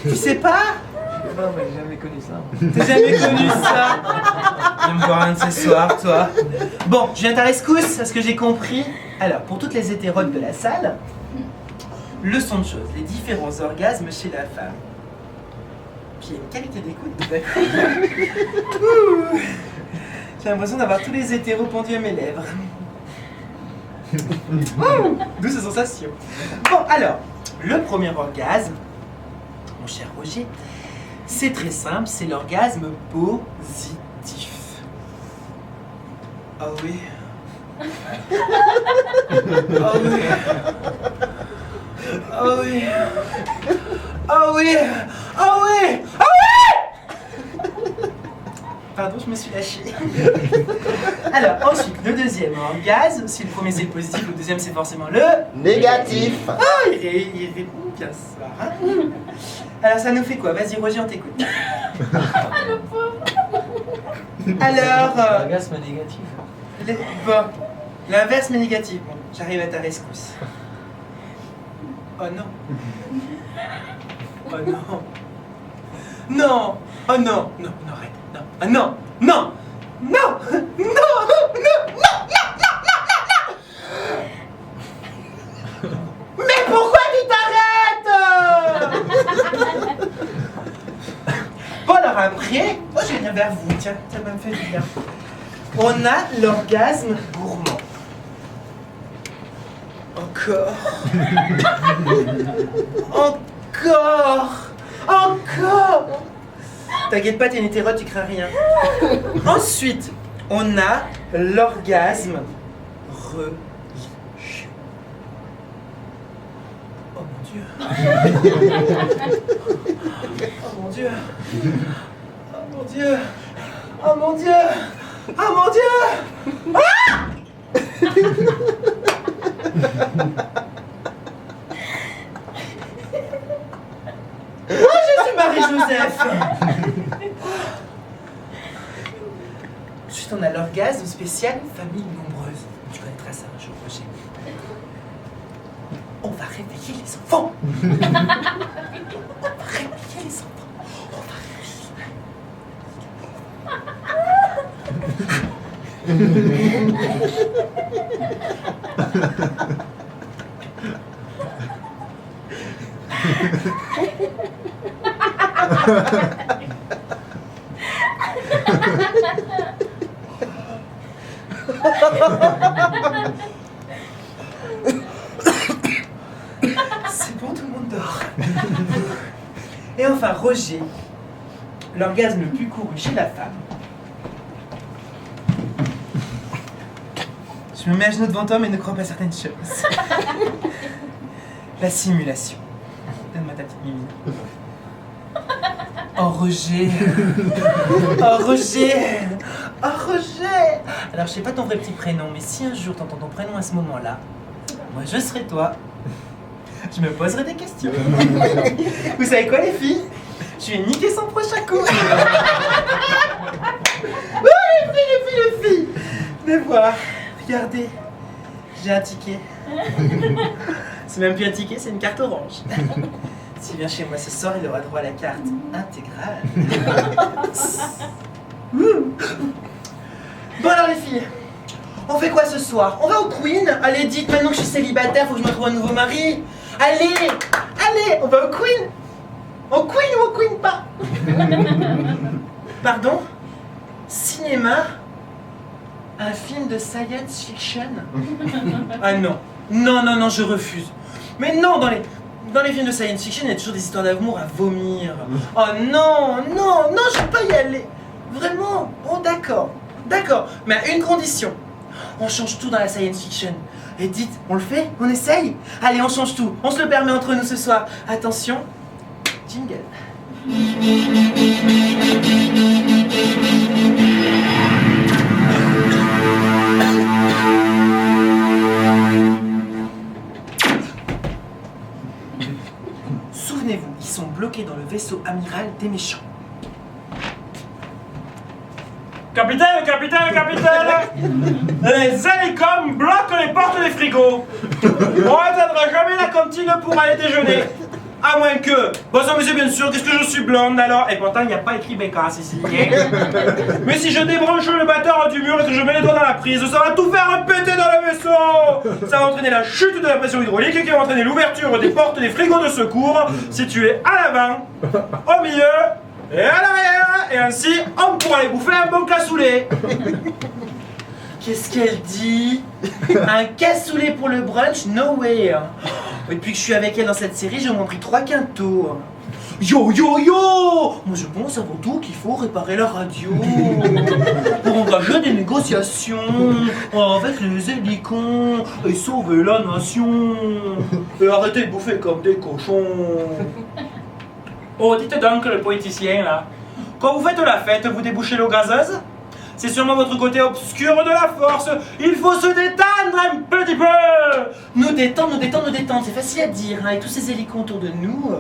Tu sais pas? Non, mais j'ai jamais connu ça. T'as jamais connu ça? Viens me voir un de ces soirs, toi. Bon, je viens à ta rescousse, à ce que j'ai compris. Alors, pour toutes les hétérotes de la salle, leçon de choses, les différents orgasmes chez la femme. Puis il y a une qualité d'écoute, d'accord? Ouh. J'ai l'impression d'avoir tous les hétéros pendus à mes lèvres. Ouh, douce sensation. Bon, alors, le premier orgasme, mon cher Roger, c'est très simple, c'est l'orgasme positif. Ah oui. Ah oui. Ah oui. Ah oui. Ah oui. Ah oui. Pardon, je me suis lâché. Alors, ensuite, le deuxième orgasme, si le premier c'est le positif, le deuxième c'est forcément le... Négatif. Ah, il répond bien ce soir. Hein. Alors, ça nous fait quoi? Vas-y, Roger, on t'écoute. Alors... Orgasme négatif. Bon, l'inverse mais négatif. Bon, j'arrive à ta rescousse. Oh non. Oh non. Non. Oh non. Non, non, arrête. Non. Ah non. Non. Non. Non. Non. Non. Non. Mais pourquoi tu t'arrêtes? Bon alors après, oh, je viens vers vous. Tiens, ça me fait du bien. On a l'orgasme gourmand. Encore. Encore. Encore. T'inquiète pas, t'es une hétérote, tu crains rien. Ensuite, on a l'orgasme religieux. Oh mon Dieu. Oh mon Dieu. Oh mon Dieu. Oh mon Dieu. Oh mon Dieu. Ah! Oh Jésus Marie-Joseph. Ensuite on a l'orgasme spécial famille nombreuse. Tu connaîtras ça un jour, Roger. On va réveiller les enfants. On va réveiller les enfants. On va réveiller. C'est bon, tout le monde dort. Et enfin, Roger, l'orgasme le plus couru chez la femme. Je me mets à genoux devant toi, mais ne crois pas certaines choses. La simulation. Donne-moi ta petite mimine. Oh Roger. Oh Roger. Oh Roger. Alors je sais pas ton vrai petit prénom, mais si un jour t'entends ton prénom à ce moment-là, moi je serai toi. Je me poserai des questions. Vous savez quoi les filles? Je vais niquer son prochain coup. Oh les filles. Venez voir. Regardez. J'ai un ticket. C'est même plus un ticket, c'est une carte orange. S'il vient chez moi ce soir, il aura droit à la carte intégrale. Ouh. Bon alors les filles, on fait quoi ce soir? On va au Queen? Allez, dites, maintenant que je suis célibataire, faut que je me trouve un nouveau mari. Allez, on va au Queen? Au Queen ou au Queen pas? Pardon? Cinéma? Un film de science fiction? Ah non, je refuse. Mais non, dans les films de science fiction, il y a toujours des histoires d'amour à vomir. Oh non, je peux pas y aller. Vraiment? Oh d'accord, mais à une condition. On change tout dans la science fiction. Et dites, on le fait? On essaye? Allez, on change tout. On se le permet entre nous ce soir. Attention, jingle. Souvenez-vous, ils sont bloqués dans le vaisseau amiral des méchants. Capitaine! Les hélicos bloquent les portes des frigos. On n'atteindra jamais la cantine pour aller déjeuner. À moins que... Bon ça monsieur bien sûr, qu'est-ce que je suis blonde alors? Et pourtant il n'y a pas écrit Bécasse ici. Mais si je débranche le batteur du mur et que je mets les doigts dans la prise, ça va tout faire péter dans le vaisseau. Ça va entraîner la chute de la pression hydraulique qui va entraîner l'ouverture des portes des frigos de secours situés à l'avant, au milieu et à l'arrière. Et ainsi on pourra aller bouffer un bon cassoulet. Qu'est-ce qu'elle dit? Un cassoulet pour le brunch? No way. Depuis que je suis avec elle dans cette série, j'ai au moins pris 3 quintaux. Yo! Moi je pense avant tout qu'il faut réparer la radio pour engager des négociations avec les hélicons et sauver la nation. Et arrêter de bouffer comme des cochons. Oh, dites donc le poéticien là. Quand vous faites la fête, vous débouchez l'eau gazeuse? C'est sûrement votre côté obscur de la force. Il faut se détendre un petit peu. Nous détendre, c'est facile à dire, hein. Avec tous ces hélicons autour de nous,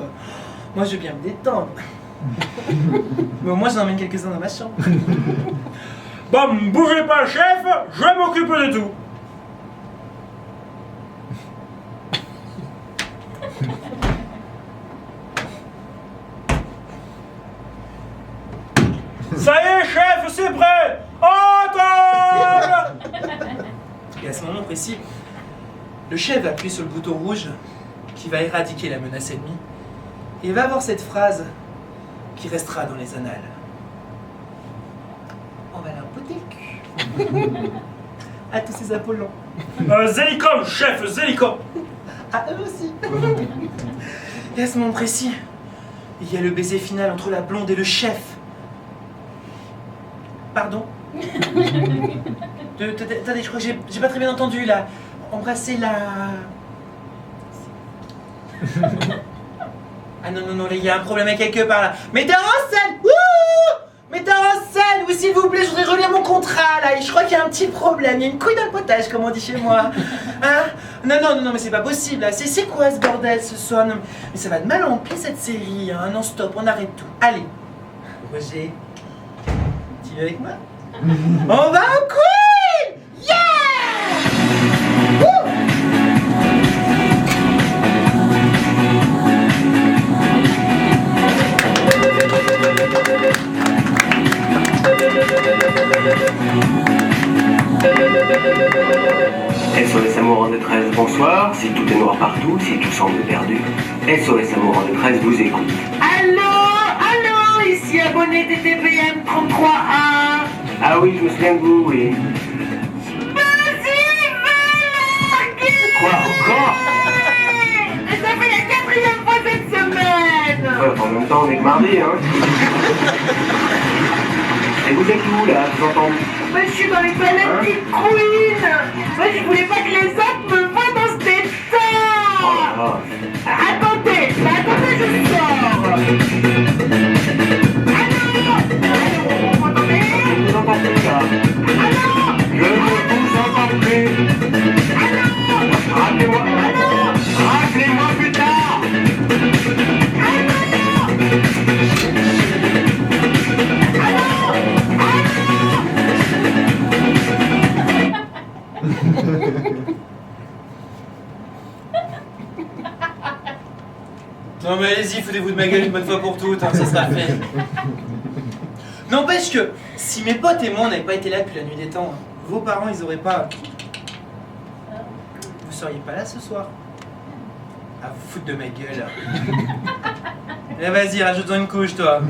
moi je veux bien me détendre. Mais au moins j'en emmène quelques-uns dans ma chambre. Bon, bougez pas chef, je m'occupe de tout. Ça y est chef, c'est prêt. Attends. Et à ce moment précis, le chef va appuyer sur le bouton rouge qui va éradiquer la menace ennemie. Et il va avoir cette phrase qui restera dans les annales. On va leur botter le cul. À tous ces Apollons. Zélicom, chef, Zélicom. À eux aussi. Et à ce moment précis, il y a le baiser final entre la blonde et le chef. Pardon? Attendez, je crois que j'ai pas très bien entendu là. Embrasser la... Ah non, il y a un problème avec quelque part là. Metteur en scène! Wouh! Metteur en scène! Oui, s'il vous plaît, je voudrais relire mon contrat là. Et je crois qu'il y a un petit problème. Il y a une couille dans le potage, comme on dit chez moi. Hein? Non, mais c'est pas possible là. C'est quoi ce bordel ce soir? Non, mais ça va de mal en pis cette série. Hein? Non, stop, on arrête tout. Allez. Roger, tu viens avec moi? On va au Queen! Yeah! Wouh! SOS Amour en détresse, bonsoir. Si tout est noir partout, si tout semble perdu, SOS Amour en détresse vous écoute. Allô, ici abonné DTPM 33A. Ah oui, je me souviens de vous, oui. Quoi, encore? Et ça fait la 4e fois cette semaine. Ouais, en même temps, on est que mardi, hein. Et vous êtes où, là, je vous entends? Moi, je suis dans les toilettes du Queen. Moi, je voulais pas que les autres me voient dans cet état. Oh là là. Attendez, je sors. Allô, vous m'entendez? Je vous entends plus, là. Allô? Je ne vous entends plus. Allô? Rappelez-moi. Allô? Rappelez-moi plus tard. ma gueule une bonne fois pour toutes, hein, ça sera fait. N'empêche que, si mes potes et moi on n'avaient pas été là depuis la nuit des temps, hein, vos parents ils auraient pas... Vous seriez pas là ce soir. À vous foutre de ma gueule. Là vas-y, rajoute-en une couche toi.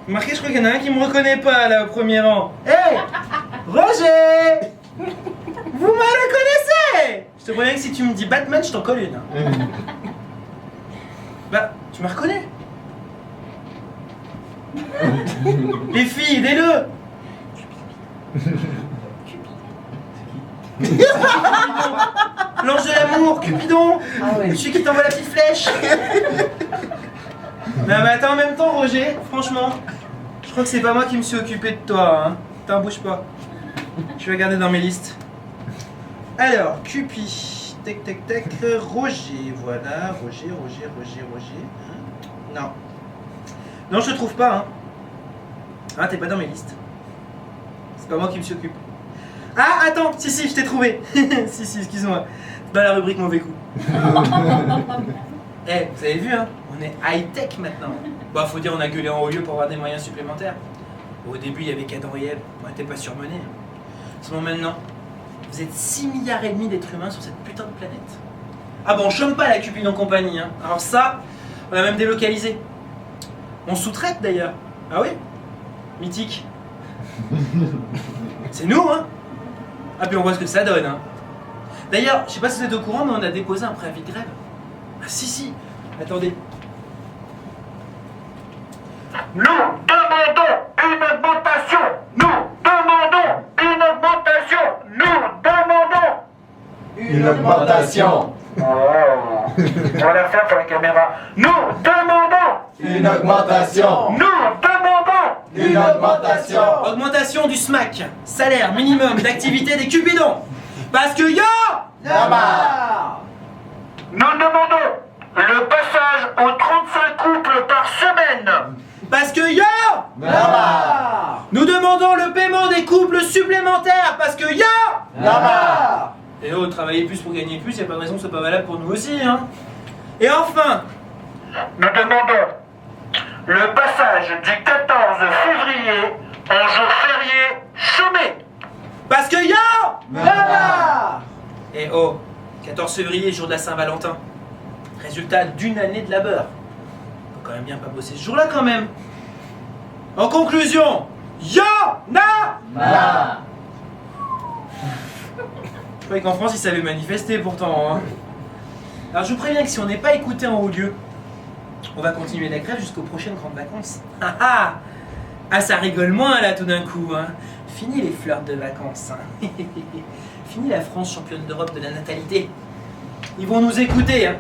Remarquez, je crois qu'il y en a un qui me reconnaît pas là au premier rang. Hé Roger vous me reconnaissez? Je te promets que si tu me dis Batman, je t'en colle une. Bah, tu me reconnais? Les filles, aidez-le! L'ange de l'amour, Cupidon! Ah ouais. Celui qui t'envoie la petite flèche! Non mais attends, en même temps, Roger, franchement, je crois que c'est pas moi qui me suis occupé de toi, hein. T'en bouge pas. Je vais regarder dans mes listes. Alors, Cupi, tac tac tac, Roger, voilà, Roger. Non. Non, je te trouve pas, hein. Ah, t'es pas dans mes listes. C'est pas moi qui me s'y occupe. Ah, attends, si, je t'ai trouvé. si, excuse-moi. Dans la rubrique mauvais coup. Eh, vous avez vu, hein, on est high-tech maintenant. Bah, faut dire, on a gueulé en haut lieu pour avoir des moyens supplémentaires. Au début, il y avait qu'Adam et Ève, on n'était pas surmenés. Seulement maintenant, vous êtes 6 milliards et demi d'êtres humains sur cette putain de planète. Ah bon, on chôme pas la Cupidon compagnie, hein. Alors ça, on a même délocalisé. On sous-traite d'ailleurs. Ah oui? Mythique. C'est nous, hein. Ah puis on voit ce que ça donne, hein. D'ailleurs, je sais pas si vous êtes au courant, mais on a déposé un préavis de grève. Ah si. Attendez. Nous demandons une augmentation. Une augmentation. Oh. On va la faire pour la caméra. Nous demandons. Une augmentation. Une augmentation. Augmentation du SMAC, salaire minimum d'activité des Cupidons. Parce que yo, Nous demandons le passage aux 35 couples par semaine. parce que yo, nous demandons le paiement des couples supplémentaires. Parce que yo, et oh, travailler plus pour gagner plus, y a pas de raison que ce soit pas valable pour nous aussi, hein. Et enfin, Nous demandons le passage du 14 février en jour férié chômé. parce que yo, et oh, 14 février, jour de la Saint-Valentin. Résultat d'une année de labeur. Faut quand même bien pas bosser ce jour-là quand même. En conclusion, yo, na. Je croyais qu'en France ils savaient manifester pourtant, hein. Alors je vous préviens que si on n'est pas écouté en haut lieu, on va continuer la grève jusqu'aux prochaines grandes vacances. Ah ça rigole moins là tout d'un coup, hein. Fini les fleurs de vacances, hein. Fini la France championne d'Europe de la natalité. Ils vont nous écouter, hein.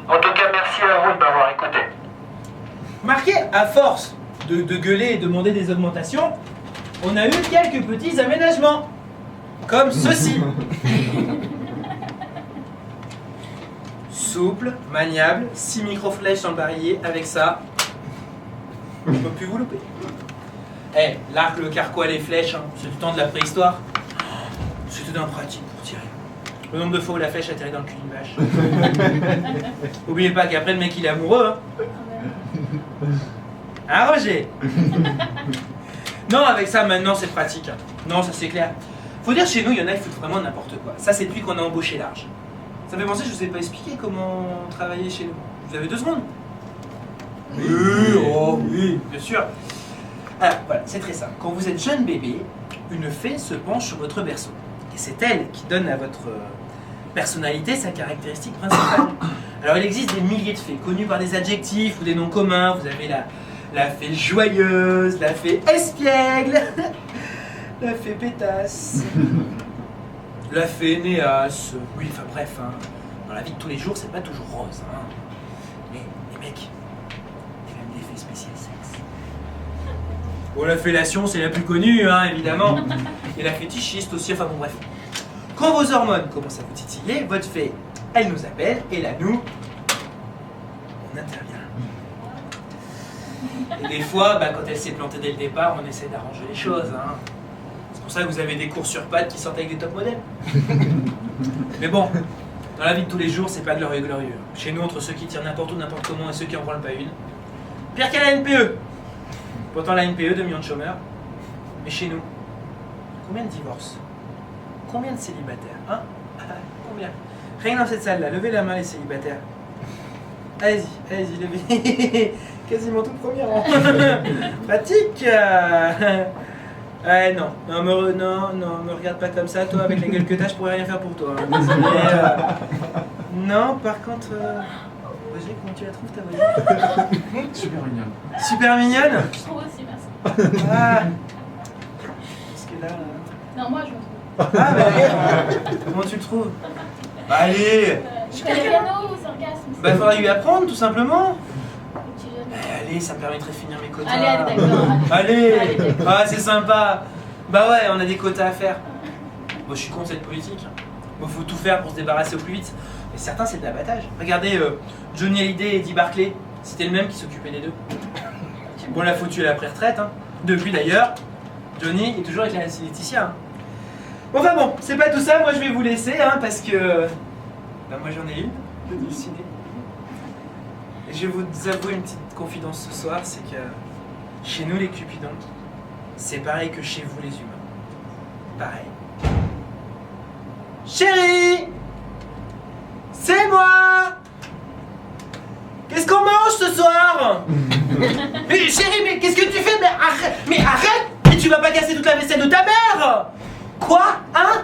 En tout cas, merci à vous de m'avoir écouté. Marquez, à force de gueuler et demander des augmentations, on a eu quelques petits aménagements. Comme ceci. Souple, maniable, 6 micro-flèches dans le barillet, avec ça, je ne peux plus vous louper. Eh, l'arc, le carquois, les flèches, hein, c'est du temps de la préhistoire. C'était d'un pratique pour tirer. Le nombre de fois où la flèche atterrit dans le cul d'une vache. Oubliez pas qu'après le mec il est amoureux, hein. Hein, Roger? Non, avec ça maintenant c'est pratique. Non, ça c'est clair. Faut dire, chez nous, il y en a, ils foutent vraiment n'importe quoi. Ça, c'est depuis qu'on a embauché large. Ça me fait penser, je vous ai pas expliqué comment travailler chez nous. Vous avez 2 secondes? Oui, bien sûr. Alors, voilà, c'est très simple. Quand vous êtes jeune bébé, une fée se penche sur votre berceau. Et c'est elle qui donne à votre personnalité sa caractéristique principale. Alors, il existe des milliers de fées, connues par des adjectifs ou des noms communs. Vous avez la fée joyeuse, la fée espiègle, la fée pétasse, la fée néasse. Oui, enfin bref, hein. Dans la vie de tous les jours, c'est pas toujours rose. Hein. Mais les mecs, il y a même des fées spéciales sexe. Bon, la fellation, c'est la plus connue, hein, évidemment. Et la fétichiste aussi, enfin bon, bref. Quand vos hormones commencent à vous titiller, votre fée, elle nous appelle, et là, nous, on intervient. Et des fois, bah, quand elle s'est plantée dès le départ, on essaie d'arranger les choses. Hein. C'est pour ça que vous avez des cours sur pattes qui sortent avec des top modèles. Mais bon, Dans la vie de tous les jours, c'est pas glorieux. Chez nous, entre ceux qui tirent n'importe où, n'importe comment et ceux qui en branlent pas une. Pire qu'à la NPE. Pourtant, la NPE, 2 millions de chômeurs. Mais chez nous, combien de divorces? Combien de célibataires? Hein? Combien? Rien que dans cette salle-là, levez la main les célibataires. Allez-y, levez. Quasiment tout premier rang. Pratique. Ouais, non, me regarde pas comme ça, toi, avec la gueule que t'as, je pourrais rien faire pour toi. Hein. Désolé. Non, par contre, Roger, comment tu la trouves ta voisine? Super mignonne. Super mignonne? Je trouve aussi, merci. Ah. Parce que là. Non, moi je me trouve. Ah, bah, comment tu le trouves? Allez. Je fais le piano ou sarcasme? Bah, faudra lui apprendre, tout simplement. Petit jeune. Allez, ça me permettrait de finir mes quotas. Allez, d'accord. Allez. Allez, d'accord. Ah, c'est sympa. Bah ouais, on a des quotas à faire. Moi, je suis contre cette politique. Bon, faut tout faire pour se débarrasser au plus vite. Mais certains, c'est de l'abattage. Regardez, Johnny Hallyday et Eddie Barclay, c'était le même qui s'occupait des deux. Bon, là, faut tuer la pré-retraite. Hein. Depuis d'ailleurs, Johnny est toujours avec la Laetitia. Hein. Enfin bon, c'est pas tout ça. Moi, je vais vous laisser, hein, parce que bah, moi, j'en ai une de dessiner. Et je vais vous avouer une petite confidence ce soir, c'est que chez nous, les Cupidons, c'est pareil que chez vous, les humains. Pareil. Chérie! C'est moi! Qu'est-ce qu'on mange ce soir? Mais chérie, mais qu'est-ce que tu fais? Mais arrête! Mais tu vas pas casser toute la vaisselle de ta mère! Quoi? Hein?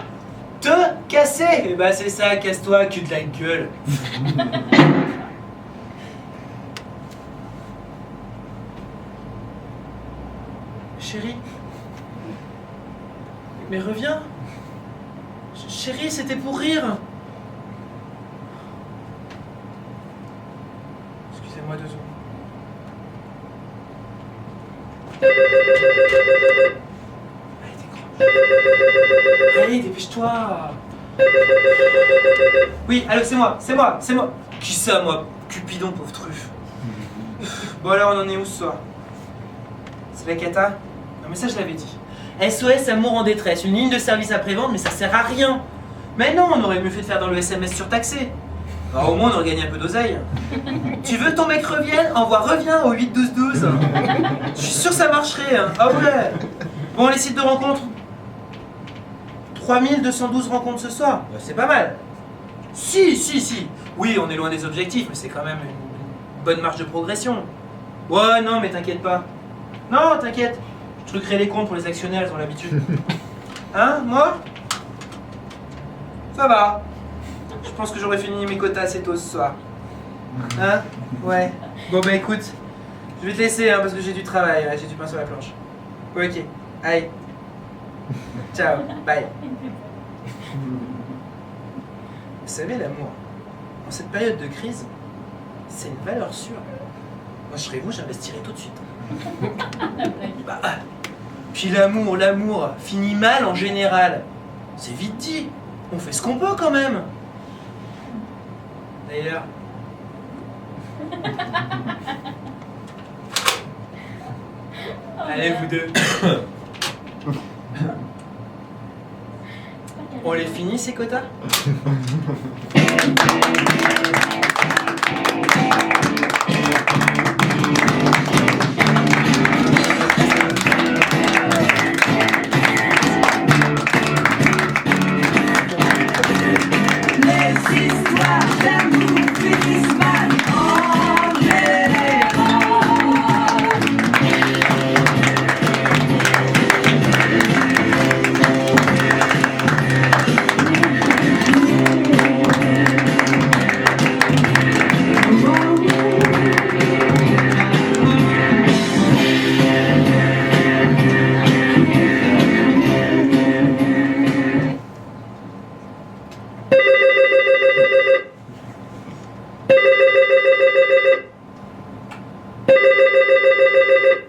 Te casser? Eh bah c'est ça, casse-toi, cul de la gueule. Chérie? Mais reviens! Chérie, c'était pour rire! Excusez-moi 2 secondes. Allez, dépêche-toi! Oui, allô, c'est moi! Qui ça, moi? Cupidon, pauvre truffe! Bon, alors, on en est où ce soir? C'est la cata? Non, mais ça, je l'avais dit. SOS Amour en détresse, une ligne de service après-vente, mais ça sert à rien! Mais non, on aurait mieux fait de faire dans le SMS surtaxé! Alors, au moins, on aurait gagné un peu d'oseille. Tu veux que ton mec revienne? Reviens au 8-12-12. Je suis sûr que ça marcherait, hein. Ah ouais. Bon, les sites de rencontres. 3212 rencontres ce soir. C'est pas mal. Si. Oui, on est loin des objectifs, mais c'est quand même une bonne marge de progression. Ouais, non, mais t'inquiète pas. Non, t'inquiète. Je truquerai les comptes pour les actionnaires, elles ont l'habitude. Hein, moi? Ça va. Je pense que j'aurais fini mes quotas assez tôt ce soir. Hein? Ouais. Bon bah écoute, je vais te laisser hein, parce que j'ai du travail, j'ai du pain sur la planche. Ok, allez. Ciao, bye. Vous savez, l'amour, en cette période de crise, c'est une valeur sûre. Moi je serais vous, j'investirais tout de suite. Bah, puis l'amour finit mal en général. C'est vite dit, on fait ce qu'on peut quand même. D'ailleurs. Allez, vous deux. On les finit ces quotas?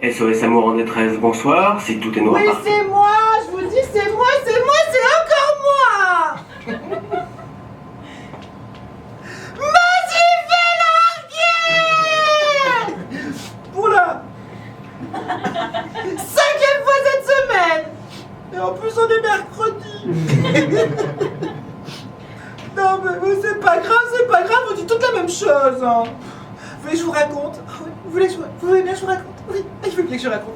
SOS Amour en détresse, bonsoir, si tout est noir. Oui, c'est moi, je vous dis, c'est moi, c'est encore moi. M'as-tu fait larguer? Oula! 5e fois cette semaine. Et en plus on est mercredi! Non mais c'est pas chose. Hein. Vous voulez que je vous raconte? Oui. Vous voulez bien que je vous raconte? Oui, il veut bien que je raconte.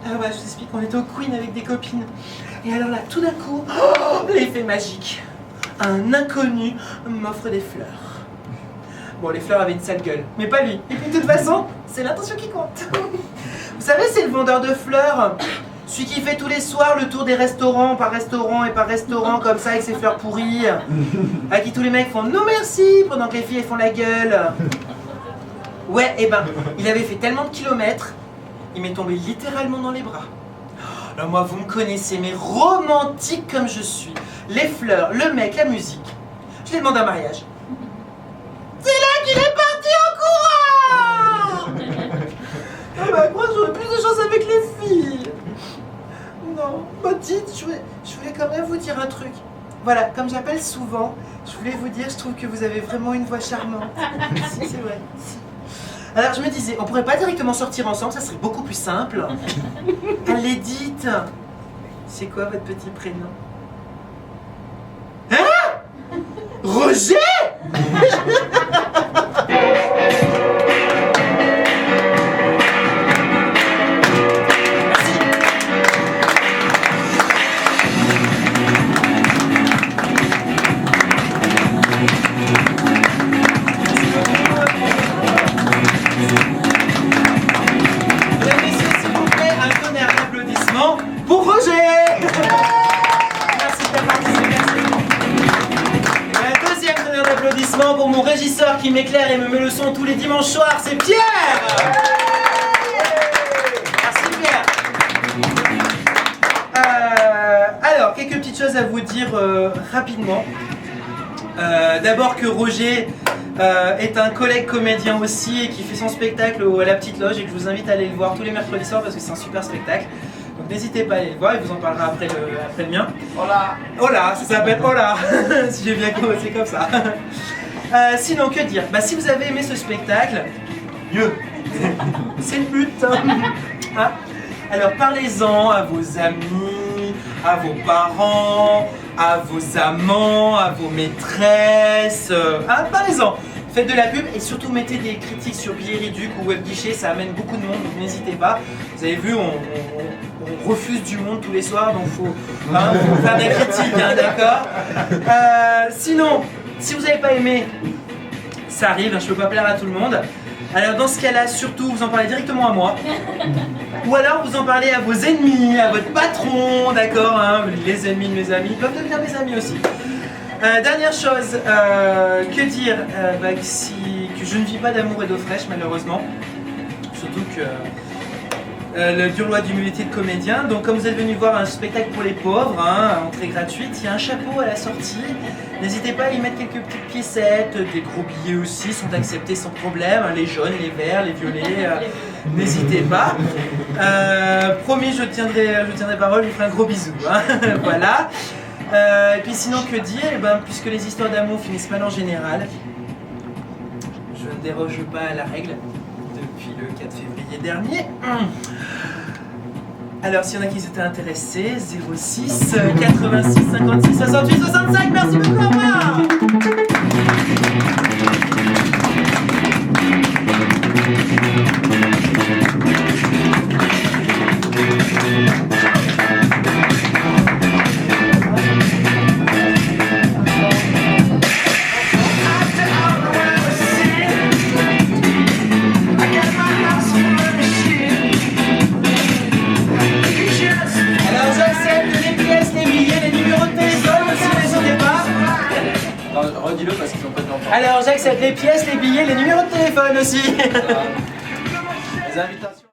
Alors voilà, je vous explique, on était au Queen avec des copines. Et alors là, tout d'un coup, l'effet magique. Un inconnu m'offre des fleurs. Bon, les fleurs avaient une sale gueule, mais pas lui. Et puis de toute façon, c'est l'intention qui compte. Vous savez, c'est le vendeur de fleurs. Celui qui fait tous les soirs le tour des restaurants par restaurant comme ça avec ses fleurs pourries. À qui tous les mecs font non merci pendant que les filles elles font la gueule. Ouais, et ben, il avait fait tellement de kilomètres, il m'est tombé littéralement dans les bras. Alors moi, vous me connaissez, mais romantique comme je suis. Les fleurs, le mec, la musique. Je lui demande un mariage. C'est là qu'il est parti en courant. Ah bah, moi, j'aurais plus de chance avec les filles. Non, bah dites, je voulais quand même vous dire un truc. Voilà, comme j'appelle souvent, je voulais vous dire, je trouve que vous avez vraiment une voix charmante. Si, c'est vrai. Si. Alors je me disais, on pourrait pas directement sortir ensemble, ça serait beaucoup plus simple. Allez, dites, c'est quoi votre petit prénom? Hein? Roger? Pour Roger. Merci de ta participation. Et un deuxième tonnerre d'applaudissements pour mon régisseur qui m'éclaire et me met le son tous les dimanches soirs, c'est Pierre. Merci Pierre. Alors, quelques petites choses à vous dire rapidement. D'abord que Roger est un collègue comédien aussi et qui fait son spectacle à la Petite Loge et que je vous invite à aller le voir tous les mercredis soirs parce que c'est un super spectacle. Donc n'hésitez pas à aller le voir, il vous en parlera après le mien. Hola. Hola, ça s'appelle Hola, si j'ai bien commencé comme ça. Sinon, que dire? Bah, si vous avez aimé ce spectacle, mieux. C'est le but. Hein? Alors parlez-en à vos amis, à vos parents, à vos amants, à vos maîtresses. Parlez-en. Faites de la pub et surtout mettez des critiques sur Billet Riduc ou Web Guichet, ça amène beaucoup de monde, donc n'hésitez pas. Vous avez vu, on refuse du monde tous les soirs, donc faut faire des critiques, hein, d'accord. Sinon, si vous n'avez pas aimé, ça arrive, je ne peux pas plaire à tout le monde. Alors dans ce cas-là, surtout, vous en parlez directement à moi. Ou alors vous en parlez à vos ennemis, à votre patron, d'accord, hein, les ennemis de mes amis peuvent devenir mes amis aussi. Dernière chose, que dire que je ne vis pas d'amour et d'eau fraîche malheureusement. Surtout que le dur loi du métier de comédien. Donc comme vous êtes venu voir un spectacle pour les pauvres, hein, entrée gratuite, il y a un chapeau à la sortie. N'hésitez pas à y mettre quelques petites piécettes, des gros billets aussi sont acceptés sans problème, hein, les jaunes, les verts, les violets, n'hésitez pas. Promis, je tiendrai parole, je vous ferai un gros bisou. Hein, voilà. Et puis sinon que dire, puisque les histoires d'amour finissent mal en général, je ne déroge pas à la règle depuis le 4 février dernier. Alors s'il y en a qui s'étaient intéressés, 06 86 56 68 65, merci beaucoup, au revoir. Redis-le parce qu'ils ont pas de l'entendre. Alors j'accepte les pièces, les billets, les numéros de téléphone aussi. Les invitations.